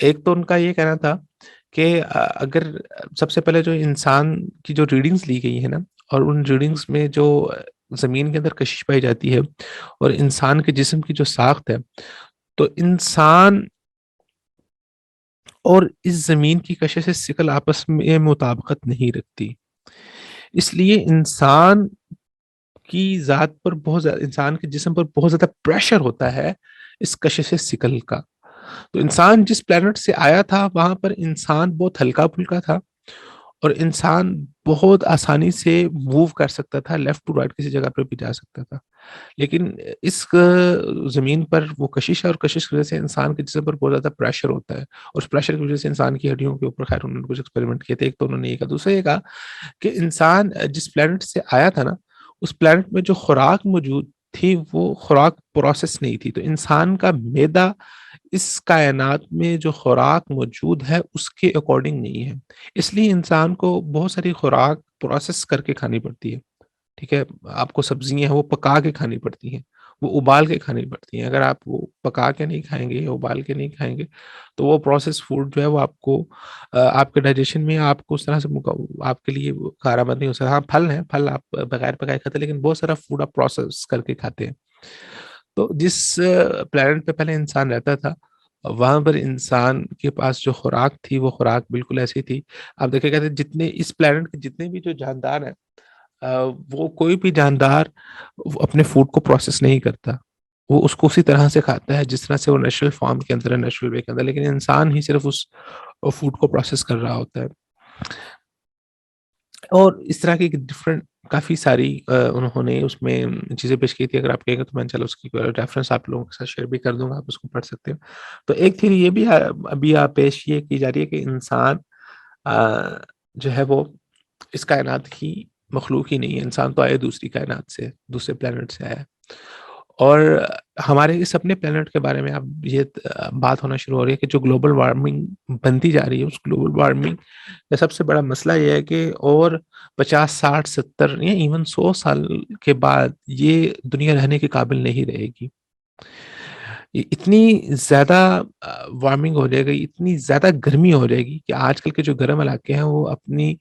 [SPEAKER 1] ایک تو ان کا یہ کہنا تھا کہ اگر سب سے پہلے جو انسان کی جو ریڈنگز لی گئی ہے نا، اور ان ریڈنگز میں جو زمین کے اندر کشش پائی جاتی ہے اور انسان کے جسم کی جو ساخت ہے، تو انسان اور اس زمین کی کشش ثقل آپس میں مطابقت نہیں رکھتی. اس لیے انسان کی ذات پر بہت زیادہ، انسان کے جسم پر بہت زیادہ پریشر ہوتا ہے اس کشش ثقل کا. تو انسان جس پلانٹ سے آیا تھا وہاں پر انسان بہت ہلکا پھلکا تھا، اور انسان بہت آسانی سے موو کر سکتا تھا، لیفٹ ٹو رائٹ کسی جگہ پر بھی جا سکتا تھا. لیکن اس زمین پر وہ کشش ہے، اور کشش کی وجہ سے انسان کے جسم پر بہت زیادہ پریشر ہوتا ہے، اور اس پریشر کی وجہ سے انسان کی ہڈیوں کے اوپر، خیر انہوں نے کچھ ایکسپیریمنٹ کیے تھے. ایک تو انہوں نے یہ کہا. دوسرا یہ کہا کہ انسان جس پلانٹ سے آیا تھا نا، اس پلانٹ میں جو خوراک موجود تھی وہ خوراک پروسیس نہیں تھی. تو انسان کا معدہ اس کائنات میں جو خوراک موجود ہے اس کے اکارڈنگ نہیں ہے. اس لیے انسان کو بہت ساری خوراک پروسیس کر کے کھانی پڑتی ہے. ٹھیک ہے، آپ کو سبزیاں ہیں وہ پکا کے کھانی پڑتی ہیں، وہ ابال کے کھانی پڑتی ہیں. اگر آپ وہ پکا کے نہیں کھائیں گے یا ابال کے نہیں کھائیں گے تو وہ پروسیس فوڈ جو ہے وہ آپ کو آپ کے ڈائجیشن میں آپ کو اس طرح سے آپ کے لیے کارآمد نہیں ہو سکتا. ہاں پھل ہیں، پھل آپ بغیر پکائے کھاتے ہیں، لیکن بہت سارا فوڈ آپ پروسیس کر کے کھاتے ہیں. تو جس پلانٹ پہ پہلے انسان رہتا تھا وہاں پر انسان کے پاس جو خوراک تھی وہ خوراک بالکل ایسی تھی. آپ دیکھیں کہتے ہیں جتنے اس پلانٹ کے جتنے بھی جو جاندار ہیں وہ کوئی بھی جاندار اپنے فوڈ کو پروسیس نہیں کرتا، وہ اس کو اسی طرح سے کھاتا ہے جس طرح سے وہ نیچرل فارم کے اندر ہے، نیچرل وے کے اندر. لیکن انسان ہی صرف اس فوڈ کو پروسیس کر رہا ہوتا ہے. اور اس طرح کی ڈفرینٹ کافی ساری انہوں نے اس میں چیزیں پیش کی تھی. اگر آپ کہیں گے تو میں چلو اس کی ریفرنس آپ لوگوں کے ساتھ شیئر بھی کر دوں گا، آپ اس کو پڑھ سکتے ہیں. تو ایک تھیوری یہ بھی ابھی پیش یہ کی جا رہی ہے کہ انسان جو ہے وہ اس کائنات کی مخلوق ہی نہیں ہے. انسان تو آئے دوسری کائنات سے، دوسرے پلانٹ سے آیا. اور ہمارے اس اپنے پلانٹ کے بارے میں اب یہ بات ہونا شروع ہو رہی ہے کہ جو گلوبل وارمنگ بنتی جا رہی ہے، اس گلوبل وارمنگ کا سب سے بڑا مسئلہ یہ ہے کہ اور 50 60 70 یا ایون 100 سال کے بعد یہ دنیا رہنے کے قابل نہیں رہے گی. اتنی زیادہ وارمنگ ہو جائے گی، اتنی زیادہ گرمی ہو جائے گی کہ آج کل کے جو گرم علاقے ہیں وہ اپنی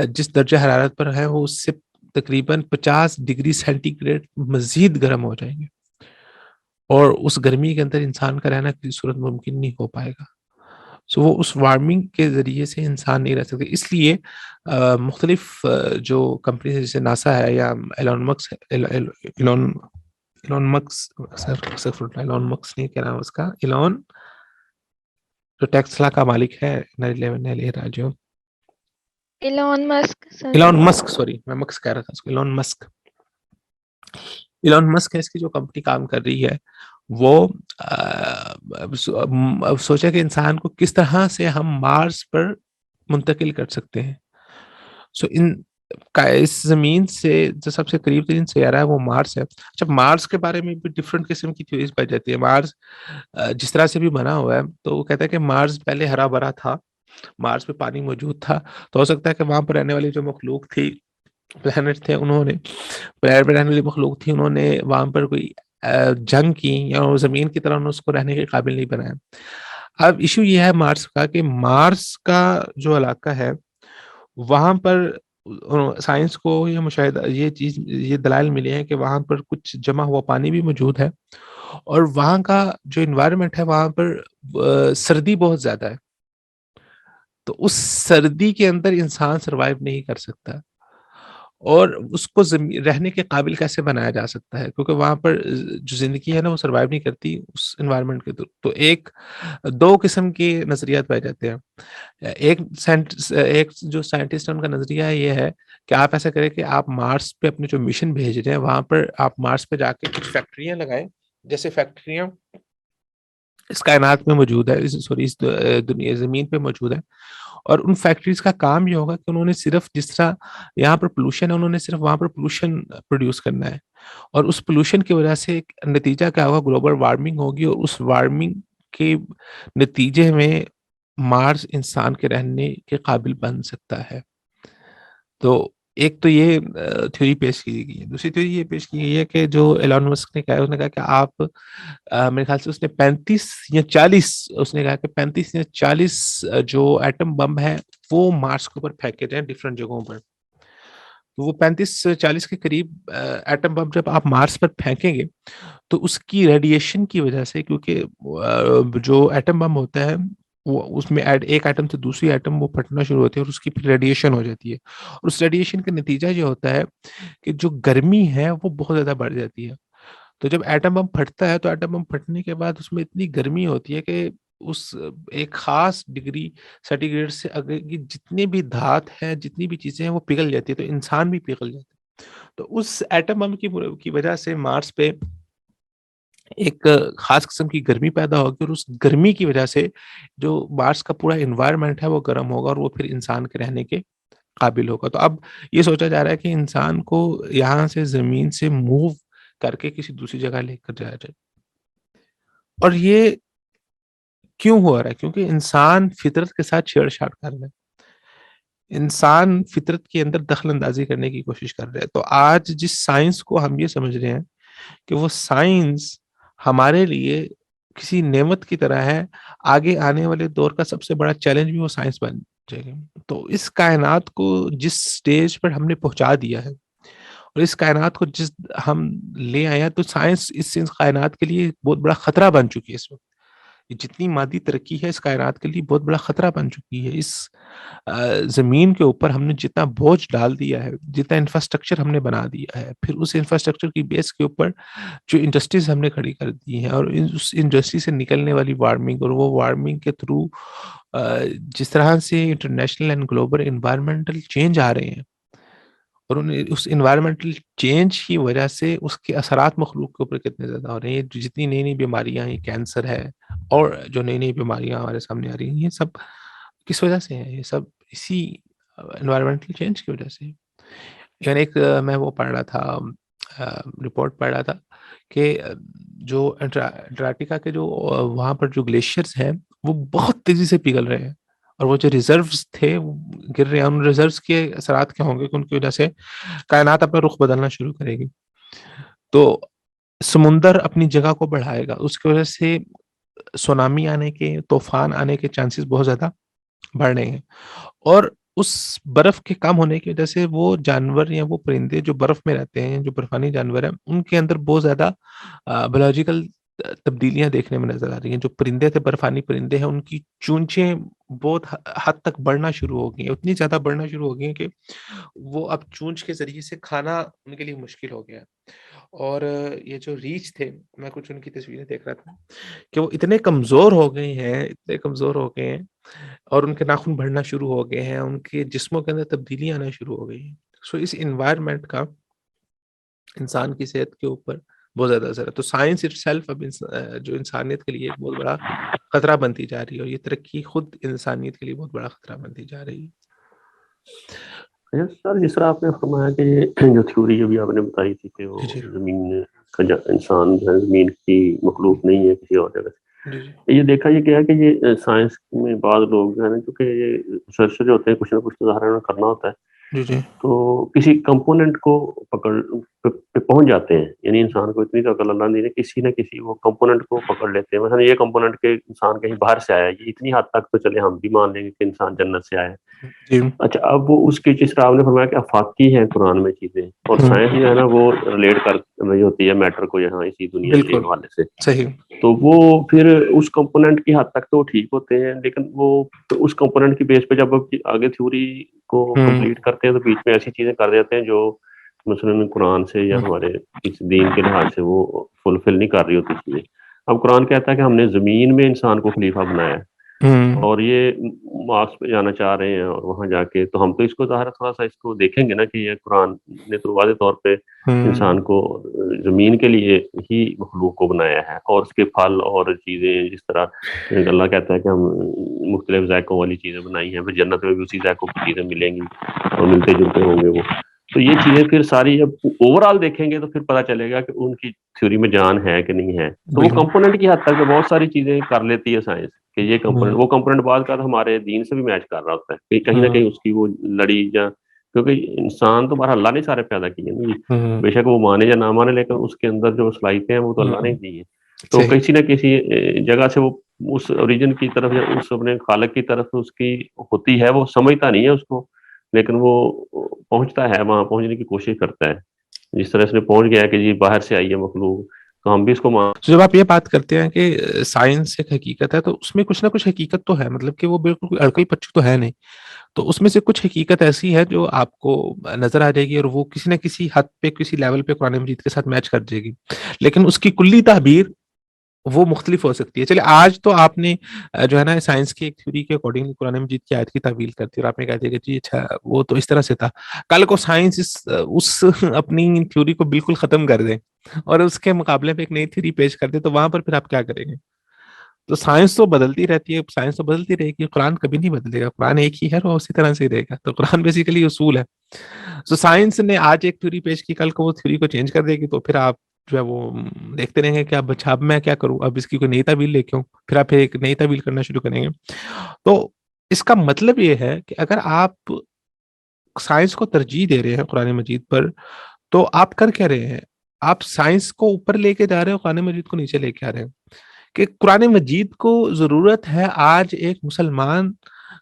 [SPEAKER 1] جس درجہ حرارت پر ہیں وہ اس سے تقریباً 50 ڈگری سینٹی گریڈ مزید گرم ہو جائیں گے، اور اس گرمی کے اندر انسان کا رہنا کسی صورت ممکن نہیں ہو پائے گا. سو وہ اس وارمنگ کے ذریعے سے انسان نہیں رہ سکتے. اس لیے مختلف جو کمپنیز جیسے ناسا ہے یا ایلون مکس نہیں کہہ رہا ہوں اس کا، ایلون جو ٹیسلا کا مالک ہے،
[SPEAKER 2] Elon Musk
[SPEAKER 1] Elon Musk, sorry میں مکس کہہ رہا تھا اس کو، ایلون مسک ہے، اس کی جو کمپنی کام کر رہی ہے وہ سوچا کہ انسان کو کس طرح سے ہم مارس پر منتقل کر سکتے ہیں. سو اس زمین سے جو سب سے قریب ترین سیارہ ہے وہ مارس ہے. اچھا، مارس کے بارے میں بھی ڈفرینٹ قسم کی تھیوریز پائی جاتی ہے. مارس جس طرح سے بھی بنا ہوا ہے تو وہ کہتا ہے کہ مارس پہلے ہرا بھرا تھا، مارس پہ پانی موجود تھا، تو ہو سکتا ہے کہ وہاں پر رہنے والی جو مخلوق تھی، پلانٹ تھے، انہوں نے پلانٹ پہ رہنے والی مخلوق تھی، انہوں نے وہاں پر کوئی جنگ کی یا زمین کی طرح اس کو رہنے کے قابل نہیں بنایا. اب ایشو یہ ہے مارس کا کہ مارس کا جو علاقہ ہے وہاں پر سائنس کو یہ مشاہدہ یہ دلائل ملے ہیں کہ وہاں پر کچھ جمع ہوا پانی بھی موجود ہے، اور وہاں کا جو انوائرمنٹ ہے وہاں پر سردی بہت زیادہ ہے. تو اس سردی کے اندر انسان سروائیو نہیں کر سکتا، اور اس کو رہنے کے قابل کیسے بنایا جا سکتا ہے، کیونکہ وہاں پر جو زندگی ہے نا وہ سروائیو نہیں کرتی اس انوائرمنٹ کے تھرو. تو دو قسم کے نظریات پائے جاتے ہیں. ایک جو سائنٹسٹ ان کا نظریہ ہے یہ ہے کہ آپ ایسا کریں کہ آپ مارس پہ اپنے جو مشن بھیج رہے ہیں وہاں پر آپ مارس پہ جا کے کچھ فیکٹریاں لگائیں، جیسے فیکٹریاں اس کائنات میں موجود ہے، سوری اس دنیا زمین پہ موجود ہے. اور ان فیکٹریز کا کام یہ ہوگا کہ انہوں نے صرف جس طرح یہاں پر پولوشن ہے انہوں نے صرف وہاں پر پولوشن پروڈیوس کرنا ہے، اور اس پولوشن کی وجہ سے نتیجہ کیا ہوگا، گلوبل وارمنگ ہوگی، اور اس وارمنگ کے نتیجے میں مارس انسان کے رہنے کے قابل بن سکتا ہے. تو ایک تو یہ تھیوری پیش کی گئی ہے. دوسری تھیوری یہ پیش کی گئی ہے کہ جو ایلان مسک نے کہا ہے، اس نے کہا کہ آپ میرے خیال سے اس نے 35 یا 40 اس نے کہا کہ 35 یا 40 جو ایٹم بم ہے وہ مارس کے اوپر پھینکے جائیں ڈفرینٹ جگہوں پر. تو وہ 35-40 کے قریب ایٹم بم جب آپ مارس پر پھینکیں گے تو اس کی ریڈیشن کی وجہ سے، کیونکہ جو ایٹم بم ہوتا ہے وہ اس میں ایک ایٹم سے دوسری ایٹم وہ پھٹنا شروع ہوتی ہے اور اس کی پھر ریڈیشن ہو جاتی ہے، اور اس ریڈیشن کا نتیجہ یہ ہوتا ہے کہ جو گرمی ہے وہ بہت زیادہ بڑھ جاتی ہے. تو جب ایٹم بم پھٹتا ہے تو ایٹم بم پھٹنے کے بعد اس میں اتنی گرمی ہوتی ہے کہ اس ایک خاص ڈگری سینٹی گریڈ سے اگر کی جتنی بھی دھات ہے، جتنی بھی چیزیں ہیں وہ پگھل جاتی ہے، تو انسان بھی پگھل جاتا ہے. تو اس ایٹم بم کی وجہ سے مارس پہ ایک خاص قسم کی گرمی پیدا ہوگی، اور اس گرمی کی وجہ سے جو مارس کا پورا انوائرمنٹ ہے وہ گرم ہوگا اور وہ پھر انسان کے رہنے کے قابل ہوگا. تو اب یہ سوچا جا رہا ہے کہ انسان کو یہاں سے زمین سے موو کر کے کسی دوسری جگہ لے کر جایا جائے. اور یہ کیوں ہو رہا ہے؟ کیونکہ انسان فطرت کے ساتھ چھیڑ چھاڑ کر رہا ہے، انسان فطرت کے اندر دخل اندازی کرنے کی کوشش کر رہے ہیں. تو آج جس سائنس کو ہم یہ سمجھ رہے ہیں کہ وہ سائنس ہمارے لیے کسی نعمت کی طرح ہے، آگے آنے والے دور کا سب سے بڑا چیلنج بھی وہ سائنس بن جائے گی. تو اس کائنات کو جس سٹیج پر ہم نے پہنچا دیا ہے اور اس کائنات کو جس ہم لے آئے ہیں، تو سائنس اس کائنات کے لیے بہت بڑا خطرہ بن چکی ہے. اس وقت جتنی مادی ترقی ہے اس کائنات کے لیے بہت بڑا خطرہ بن چکی ہے. اس زمین کے اوپر ہم نے جتنا بوجھ ڈال دیا ہے، جتنا انفراسٹرکچر ہم نے بنا دیا ہے، پھر اس انفراسٹرکچر کی بیس کے اوپر جو انڈسٹریز ہم نے کھڑی کر دی ہیں، اور اس انڈسٹری سے نکلنے والی وارمنگ، اور وہ وارمنگ کے تھرو جس طرح سے international and global environmental change آ رہے ہیں، اور اس انوائرمنٹل چینج کی وجہ سے اس کے اثرات مخلوق کے اوپر کتنے زیادہ ہو رہے ہیں. جتنی نئی نئی بیماریاں ہیں، کینسر ہے اور جو نئی نئی بیماریاں ہمارے سامنے آ رہی ہیں، یہ سب کس وجہ سے ہیں؟ یہ سب اسی انوائرمنٹل چینج کی وجہ سے. یعنی ایک میں وہ پڑھ رہا تھا، رپورٹ پڑھ رہا تھا کہ جو انٹارکٹیکا کے جو وہاں پر جو گلیشیئرز ہیں وہ بہت تیزی سے پگھل رہے ہیں، اور وہ جو ریزروز تھے وہ گر رہے ہیں. ان ریزروز کے اثرات کیا ہوں گے کہ ان کی وجہ سے کائنات اپنا رخ بدلنا شروع کرے گی. تو سمندر اپنی جگہ کو بڑھائے گا، اس کی وجہ سے سونامی آنے کے، طوفان آنے کے چانسز بہت زیادہ بڑھ رہے ہیں. اور اس برف کے کم ہونے کی وجہ سے وہ جانور یا وہ پرندے جو برف میں رہتے ہیں، جو برفانی جانور ہیں، ان کے اندر بہت زیادہ بایولوجیکل تبدیلیاں دیکھنے میں نظر آ رہی ہیں. جو پرندے تھے، برفانی پرندے ہیں، ان کی چونچیں بہت حد تک بڑھنا شروع ہو گئی ہیں، اتنی زیادہ بڑھنا شروع ہو گئی ہیں کہ وہ اب چونچ کے ذریعے سے کھانا ان کے لیے مشکل ہو گیا. اور یہ جو ریچھ تھے، میں کچھ ان کی تصویریں دیکھ رہا تھا کہ وہ اتنے کمزور ہو گئے ہیں، اتنے کمزور ہو گئے ہیں، اور ان کے ناخن بڑھنا شروع ہو گئے ہیں، ان کے جسموں کے اندر تبدیلیاں آنا شروع ہو گئی ہیں. سو اس انوائرمنٹ کا انسان کی صحت کے اوپر بہت زیادہ اثر ہے. تو سائنس اٹ سیلف اب جو انسانیت کے لیے ایک بہت بڑا خطرہ بنتی جا رہی ہے، اور یہ ترقی خود انسانیت کے لیے بہت بڑا خطرہ بنتی جا رہی ہے.
[SPEAKER 4] سر جس طرح آپ نے فرمایا کہ یہ جو تھیوری ابھی آپ نے بتائی تھی کہ وہ زمین کا انسان جو ہے زمین کی مخلوق نہیں ہے کسی اور جگہ سے، یہ دیکھا یہ گیا کہ یہ سائنس میں بعض لوگ جو ہے نا، کیونکہ یہ ریسرچر جو ہوتے ہیں کچھ نہ کچھ تو ظاہر کرنا ہوتا ہے، تو کسی کمپوننٹ کو پکڑ پہ پہنچ جاتے ہیں. یعنی انسان کو اتنی تو عقل اللہ نے کسی نہ کسی وہ کمپوننٹ کو پکڑ لیتے ہیں. مثلا یہ کمپوننٹ کے انسان کہیں باہر سے آیا ہے، یہ اتنی حد تک تو چلے ہم بھی مان لیں گے کہ انسان جنت سے آیا ہے. اچھا، اب وہ اس کی جس طرح آپ نے فرمایا کہ آفاقی ہے قرآن میں چیزیں، اور سائنس جو ہے نا وہ ریلیٹ کر رہی ہوتی ہے میٹر کو یہاں اسی دنیا کے حوالے سے.
[SPEAKER 1] صحیح.
[SPEAKER 4] تو وہ پھر اس کمپوننٹ کی حد تک تو ٹھیک ہوتے ہیں، لیکن وہ اس کمپوننٹ کی بیس پہ جب آگے تھیوری کو کمپلیٹ کرتے ہیں تو بیچ میں ایسی چیزیں کر دیتے ہیں جو مثلاً قرآن سے یا ہمارے اس دین کے لحاظ سے وہ فلفل نہیں کر رہی ہوتی چیزیں. اب قرآن کہتا ہے کہ ہم نے زمین میں انسان کو خلیفہ بنایا ہے اور یہ مارکس پہ جانا چاہ رہے ہیں اور وہاں جا کے تو ہم تو اس کو ظاہر تھوڑا سا اس کو دیکھیں گے نا کہ یہ قرآن نے تو واضح طور پہ انسان کو زمین کے لیے ہی مخلوق کو بنایا ہے اور اس کے پھل اور چیزیں جس طرح اللہ کہتا ہے کہ ہم مختلف ذائقوں والی چیزیں بنائی ہیں, پھر جنت میں بھی اسی ذائقوں کی چیزیں ملیں گی اور ملتے جلتے ہوں گے وہ. تو یہ چیزیں پھر ساری جب اوور آل دیکھیں گے تو پھر پتہ چلے گا کہ ان کی تھیوری میں جان ہے کہ نہیں ہے. تو وہ کمپوننٹ کی حد تک بہت ساری چیزیں کر لیتی ہے سائنس کہ یہ کمپوننٹ وہ کمپوننٹ بعد کا ہمارے دین سے بھی میچ کر رہا ہوتا ہے کہیں نہ کہیں اس کی وہ لڑی یا کیونکہ انسان تو بہرحال اللہ نے سارے پیدا کیے نا جی, بے شک وہ مانے یا نہ مانے لیکن اس کے اندر جو صلاحیتیں ہیں وہ تو اللہ نے دی ہیں. تو کسی نہ کسی جگہ سے وہ اس اوریجن کی طرف یا اس اپنے خالق کی طرف اس کی ہوتی ہے, وہ سمجھتا نہیں ہے اس کو لیکن وہ پہنچتا ہے, وہاں پہنچنے کی کوشش کرتا ہے. جس طرح اس نے پہنچ گیا کہ جی باہر سے آئی ہے مخلوق تو ہم بھی اس کو
[SPEAKER 1] جب آپ یہ بات کرتے ہیں کہ سائنس ایک حقیقت ہے تو اس میں کچھ نہ کچھ حقیقت تو ہے, مطلب کہ وہ بالکل اڑکل پچی تو ہے نہیں. تو اس میں سے کچھ حقیقت ایسی ہے جو آپ کو نظر آ جائے گی اور وہ کسی نہ کسی حد پہ کسی لیول پہ قرآن مجید کے ساتھ میچ کر جائے گی, لیکن اس کی کلی تعبیر وہ مختلف ہو سکتی ہے. چلیے آج تو آپ نے جو ہے نا سائنس کی ایک تھیوری کے اکارڈنگ قرآن مجید کی آیت کی تعویل کرتی ہے اور آپ نے کہا کہ جی اچھا وہ تو اس طرح سے تھا, کل کو سائنس اس اپنی تھیوری کو بالکل ختم کر دے اور اس کے مقابلے پہ ایک نئی تھیوری پیش کر دے تو وہاں پر پھر آپ کیا کریں گے؟ تو سائنس تو بدلتی رہتی ہے, سائنس تو بدلتی رہے گی, قرآن کبھی نہیں بدلے گا, قرآن ایک ہی ہے اور اسی طرح سے ہی رہے گا. تو قرآن بیسیکلی اصول ہے. تو سائنس نے آج ایک تھیوری پیش کی, کل کو وہ تھیوری کو چینج کر دے گی, تو پھر آپ جو ہے وہ دیکھتے رہیں گے کہ اب اچھا اب میں کیا کروں, اب اس کی کوئی نئی تعویل لے کے ہوں, پھر آپ ایک نئی تعویل کرنا شروع کریں گے. تو اس کا مطلب یہ ہے کہ اگر آپ سائنس کو ترجیح دے رہے ہیں قرآن مجید پر تو آپ کر کیا رہے ہیں؟ آپ سائنس کو اوپر لے کے جا رہے ہیں, قرآن مجید کو نیچے لے کے آ رہے ہیں. کہ قرآن مجید کو ضرورت ہے آج ایک مسلمان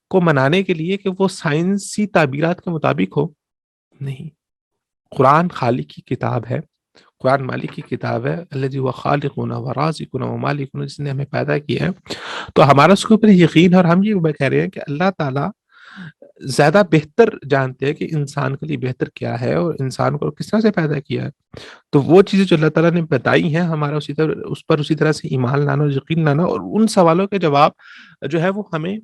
[SPEAKER 1] کو منانے کے لیے کہ وہ سائنسی تعبیرات کے مطابق ہو؟ نہیں. قرآن خالق کی کتاب ہے, قرآن مالک کی کتاب ہے, الذی هو خالقنا ورازقنا ومالکنا, جس نے ہمیں پیدا کیا ہے. تو ہمارا اس کے اوپر یقین ہے اور ہم یہ کہہ رہے ہیں کہ اللہ تعالیٰ زیادہ بہتر جانتے ہیں کہ انسان کے لیے بہتر کیا ہے اور انسان کو کس طرح سے پیدا کیا ہے. تو وہ چیزیں جو اللہ تعالیٰ نے بتائی ہیں ہمارا اسی طرح سے ایمان لانا اور یقین لانا, اور ان سوالوں کے جواب جو ہے وہ ہمیں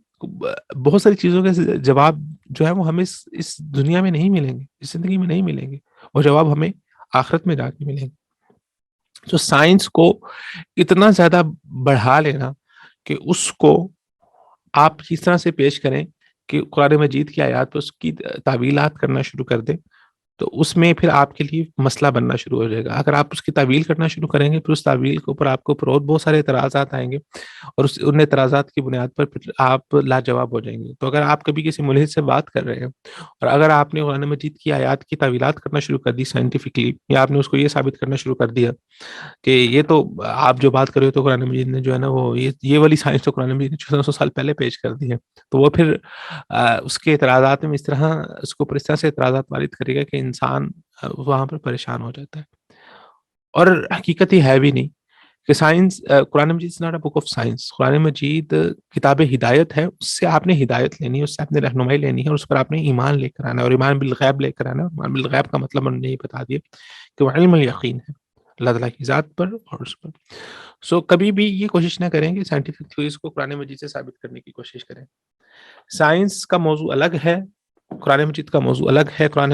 [SPEAKER 1] بہت ساری چیزوں کے جواب جو ہے وہ ہمیں اس دنیا میں نہیں ملیں گے, اس زندگی میں نہیں ملیں گے, وہ جواب ہمیں آخرت میں جا کے ملیں گے. تو سائنس کو اتنا زیادہ بڑھا لینا کہ اس کو آپ اس طرح سے پیش کریں کہ قرآن مجید کی آیات پر اس کی تعویلات کرنا شروع کر دیں, تو اس میں پھر آپ کے لیے مسئلہ بننا شروع ہو جائے گا. اگر آپ اس کی تعویل کرنا شروع کریں گے پھر اس تعویل کے اوپر آپ کو اور بہت سارے اعتراضات آئیں گے اور ان اعتراضات کی بنیاد پر پھر آپ لاجواب ہو جائیں گے. تو اگر آپ کبھی کسی ملحد سے بات کر رہے ہیں اور اگر آپ نے قرآن مجید کی آیات کی تعویلات کرنا شروع کر دی سائنٹیفکلی, یا آپ نے اس کو یہ ثابت کرنا شروع کر دیا کہ یہ تو آپ جو بات کر رہے ہو تو قرآن مجید نے جو ہے نا وہ یہ والی سائنس تو قرآن مجید نے 1400 سال پہلے پیش کر دی ہے, تو وہ پھر اس کے اعتراضات میں اس طرح سے اعتراضات وارد کرے گا کہ انسان وہاں پر پریشان ہو جاتا ہے. اور حقیقت یہ ہے بھی نہیں کہ سائنس, قرآن مجید is not a book of science. قرآن مجید کتاب ہدایت ہے, اس سے آپ نے ہدایت لینی ہے, اس سے آپ نے رہنمائی لینی ہے, اور اس پر آپ نے ایمان لے کر آنا ہے, اور ایمان بالغیب لے کر آنا ہے. ایمان بالغیب کا مطلب انہوں نے یہ بتا دیا کہ وہ علم الیقین ہے اللہ تعالیٰ کی ذات پر اور اس پر. سو کبھی بھی یہ کوشش نہ کریں کہ سائنٹیفک تھیوریز کو قرآن مجید سے ثابت کرنے کی کوشش کریں. سائنس کا موضوع الگ ہے, قرآن مجید کا موضوع الگ ہے. قرآن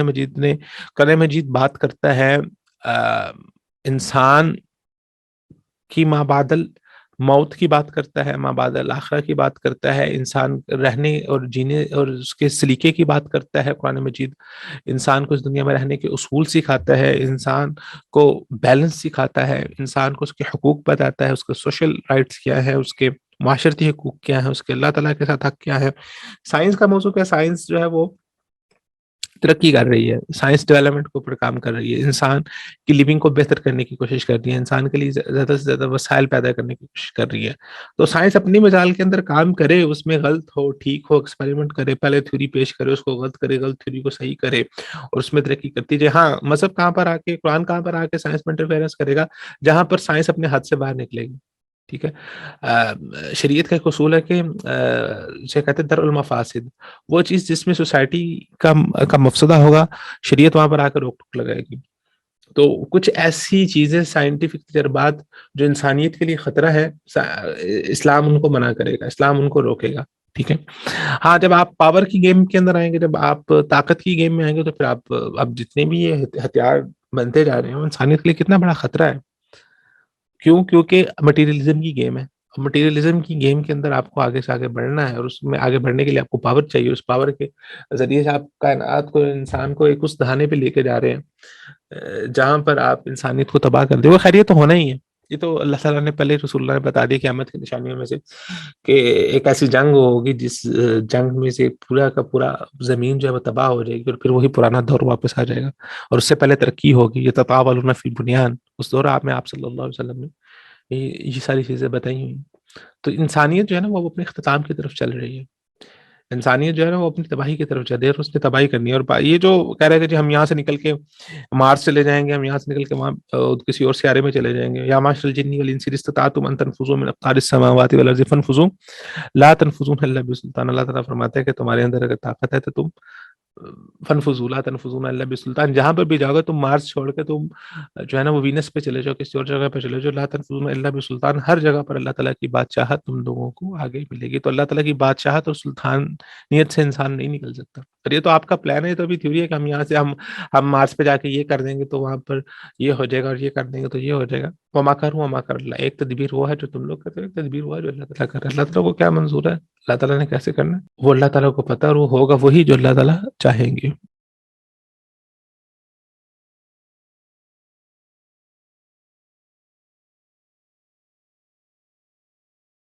[SPEAKER 1] مجید بات کرتا ہے انسان کی ما بعد موت کی بات کرتا ہے, ما بعد الاخرہ کی بات کرتا ہے, انسان رہنے اور جینے اور اس کے سلیقے کی بات کرتا ہے. قرآن مجید انسان کو اس دنیا میں رہنے کے اصول سکھاتا ہے, انسان کو بیلنس سکھاتا ہے, انسان کو اس کے حقوق بتاتا ہے, اس کے سوشل رائٹس کیا ہے, اس کے معاشرتی حقوق کیا ہے, اس کے اللہ تعالیٰ کے ساتھ حق کیا ہے. سائنس کا موضوع کیا, سائنس جو ہے وہ ترقی کر رہی ہے, سائنس ڈیولپمنٹ کے اوپر کام کر رہی ہے, انسان کی لیونگ کو بہتر کرنے کی کوشش کر رہی ہے, انسان کے لیے زیادہ سے زیادہ وسائل پیدا کرنے کی کوشش کر رہی ہے. تو سائنس اپنی مجال کے اندر کام کرے, اس میں غلط ہو ٹھیک ہو ایکسپیریمنٹ کرے, پہلے تھیوری پیش کرے, اس کو غلط کرے, غلط تھیوری کو صحیح کرے اور اس میں ترقی کرتی جائے. ہاں مذہب کہاں پر آ کے, قرآن کہاں پر آ کے سائنس میں انٹرفیئرنس کرے گا؟ جہاں پر سائنس اپنے حد سے باہر نکلے گی, ٹھیک ہے. شریعت کا ایک اصول ہے کہ جسے کہتے ہیں درء المفاسد، وہ چیز جس میں سوسائٹی کا مفسدہ ہوگا شریعت وہاں پر آ کر روک ٹوک لگائے گی. تو کچھ ایسی چیزیں سائنٹیفک تجربات جو انسانیت کے لیے خطرہ ہے اسلام ان کو منع کرے گا، اسلام ان کو روکے گا. ٹھیک ہے. ہاں جب آپ پاور کی گیم کے اندر آئیں گے، جب آپ طاقت کی گیم میں آئیں گے، تو پھر آپ اب جتنے بھی یہ ہتھیار بنتے جا رہے ہیں انسانیت کے لیے کتنا بڑا خطرہ ہے. کیوں؟ کیونکہ مٹیریلزم کی گیم ہے. مٹیریلزم کی گیم کے اندر آپ کو آگے سے آگے بڑھنا ہے، اور اس میں آگے بڑھنے کے لیے آپ کو پاور چاہیے. اس پاور کے ذریعے سے آپ کائنات کو، انسان کو ایک اس دہانے پہ لے کے جا رہے ہیں جہاں پر آپ انسانیت کو تباہ کر دیں. وہ خیر یہ تو ہونا ہی ہے، یہ تو اللہ تعالیٰ نے پہلے رسول اللہ نے بتا دیا قیامت کی نشانیوں میں سے کہ ایک ایسی جنگ ہوگی جس جنگ میں سے پورا کا پورا زمین جو ہے وہ تباہ ہو جائے گی، اور پھر وہی پرانا دور واپس آ جائے گا. اور اس سے پہلے ترقی ہوگی. یہ تطاولون فی البنیان، اس دور آپ میں آپ صلی اللہ علیہ وسلم نے یہ ساری چیزیں بتائی ہوئی. تو انسانیت جو ہے نا وہ اپنے اختتام کی طرف چل رہی ہے. انسانیت جو ہے نا وہ اپنی تباہی کی طرف چل رہی ہے، اور اس نے تباہی کرنی ہے. اور یہ جو کہہ رہے تھے کہ ہم یہاں سے نکل کے مارس چلے جائیں گے، ہم یہاں سے نکل کے وہاں کسی اور سیارے میں چلے جائیں گے. یا معاشر الجن والانس ان استطعتم ان تنفذوا من اقطار السماوات والارض فانفذوا لا تنفذون الا بسلطان. اللہ تعالیٰ فرماتے ہیں کہ تمہارے اندر اگر طاقت ہے تو تم فنفذوا لا تنفذون الا بسلطان، جہاں پر بھی جاؤ گے تم مارس چھوڑ کے تم جو ہے نا وہ وینس پہ چلے جاؤ، کسی اور جگہ پہ چلے جاؤ. لا تنفذون الا بسلطان، ہر جگہ پر اللہ تعالیٰ کی بادشاہت تم لوگوں کو آگے ملے گی. تو اللہ تعالیٰ کی بادشاہت اور سلطانیت سے انسان نہیں نکل سکتا. اور یہ تو آپ کا پلان ہے، یہ تو ابھی تھیوری ہے کہ ہم یہاں سے ہم مارس پہ جا کے یہ کر دیں گے تو وہاں پر یہ ہو جائے گا، اور یہ کر دیں گے تو یہ ہو جائے گا. وما کروا وما کر اللہ، ایک تدبیر وہ ہے جو تم لوگ کرتے ہو، ایک تدبیر وہ ہے جو اللہ تعالیٰ کر رہا ہے. اللہ تعالیٰ کو کیا منظور ہے، اللہ تعالیٰ نے کیسے کرنا ہے وہ اللہ تعالیٰ کو پتہ، اور وہ ہوگا وہی جو اللہ تعالیٰ چاہیں گے.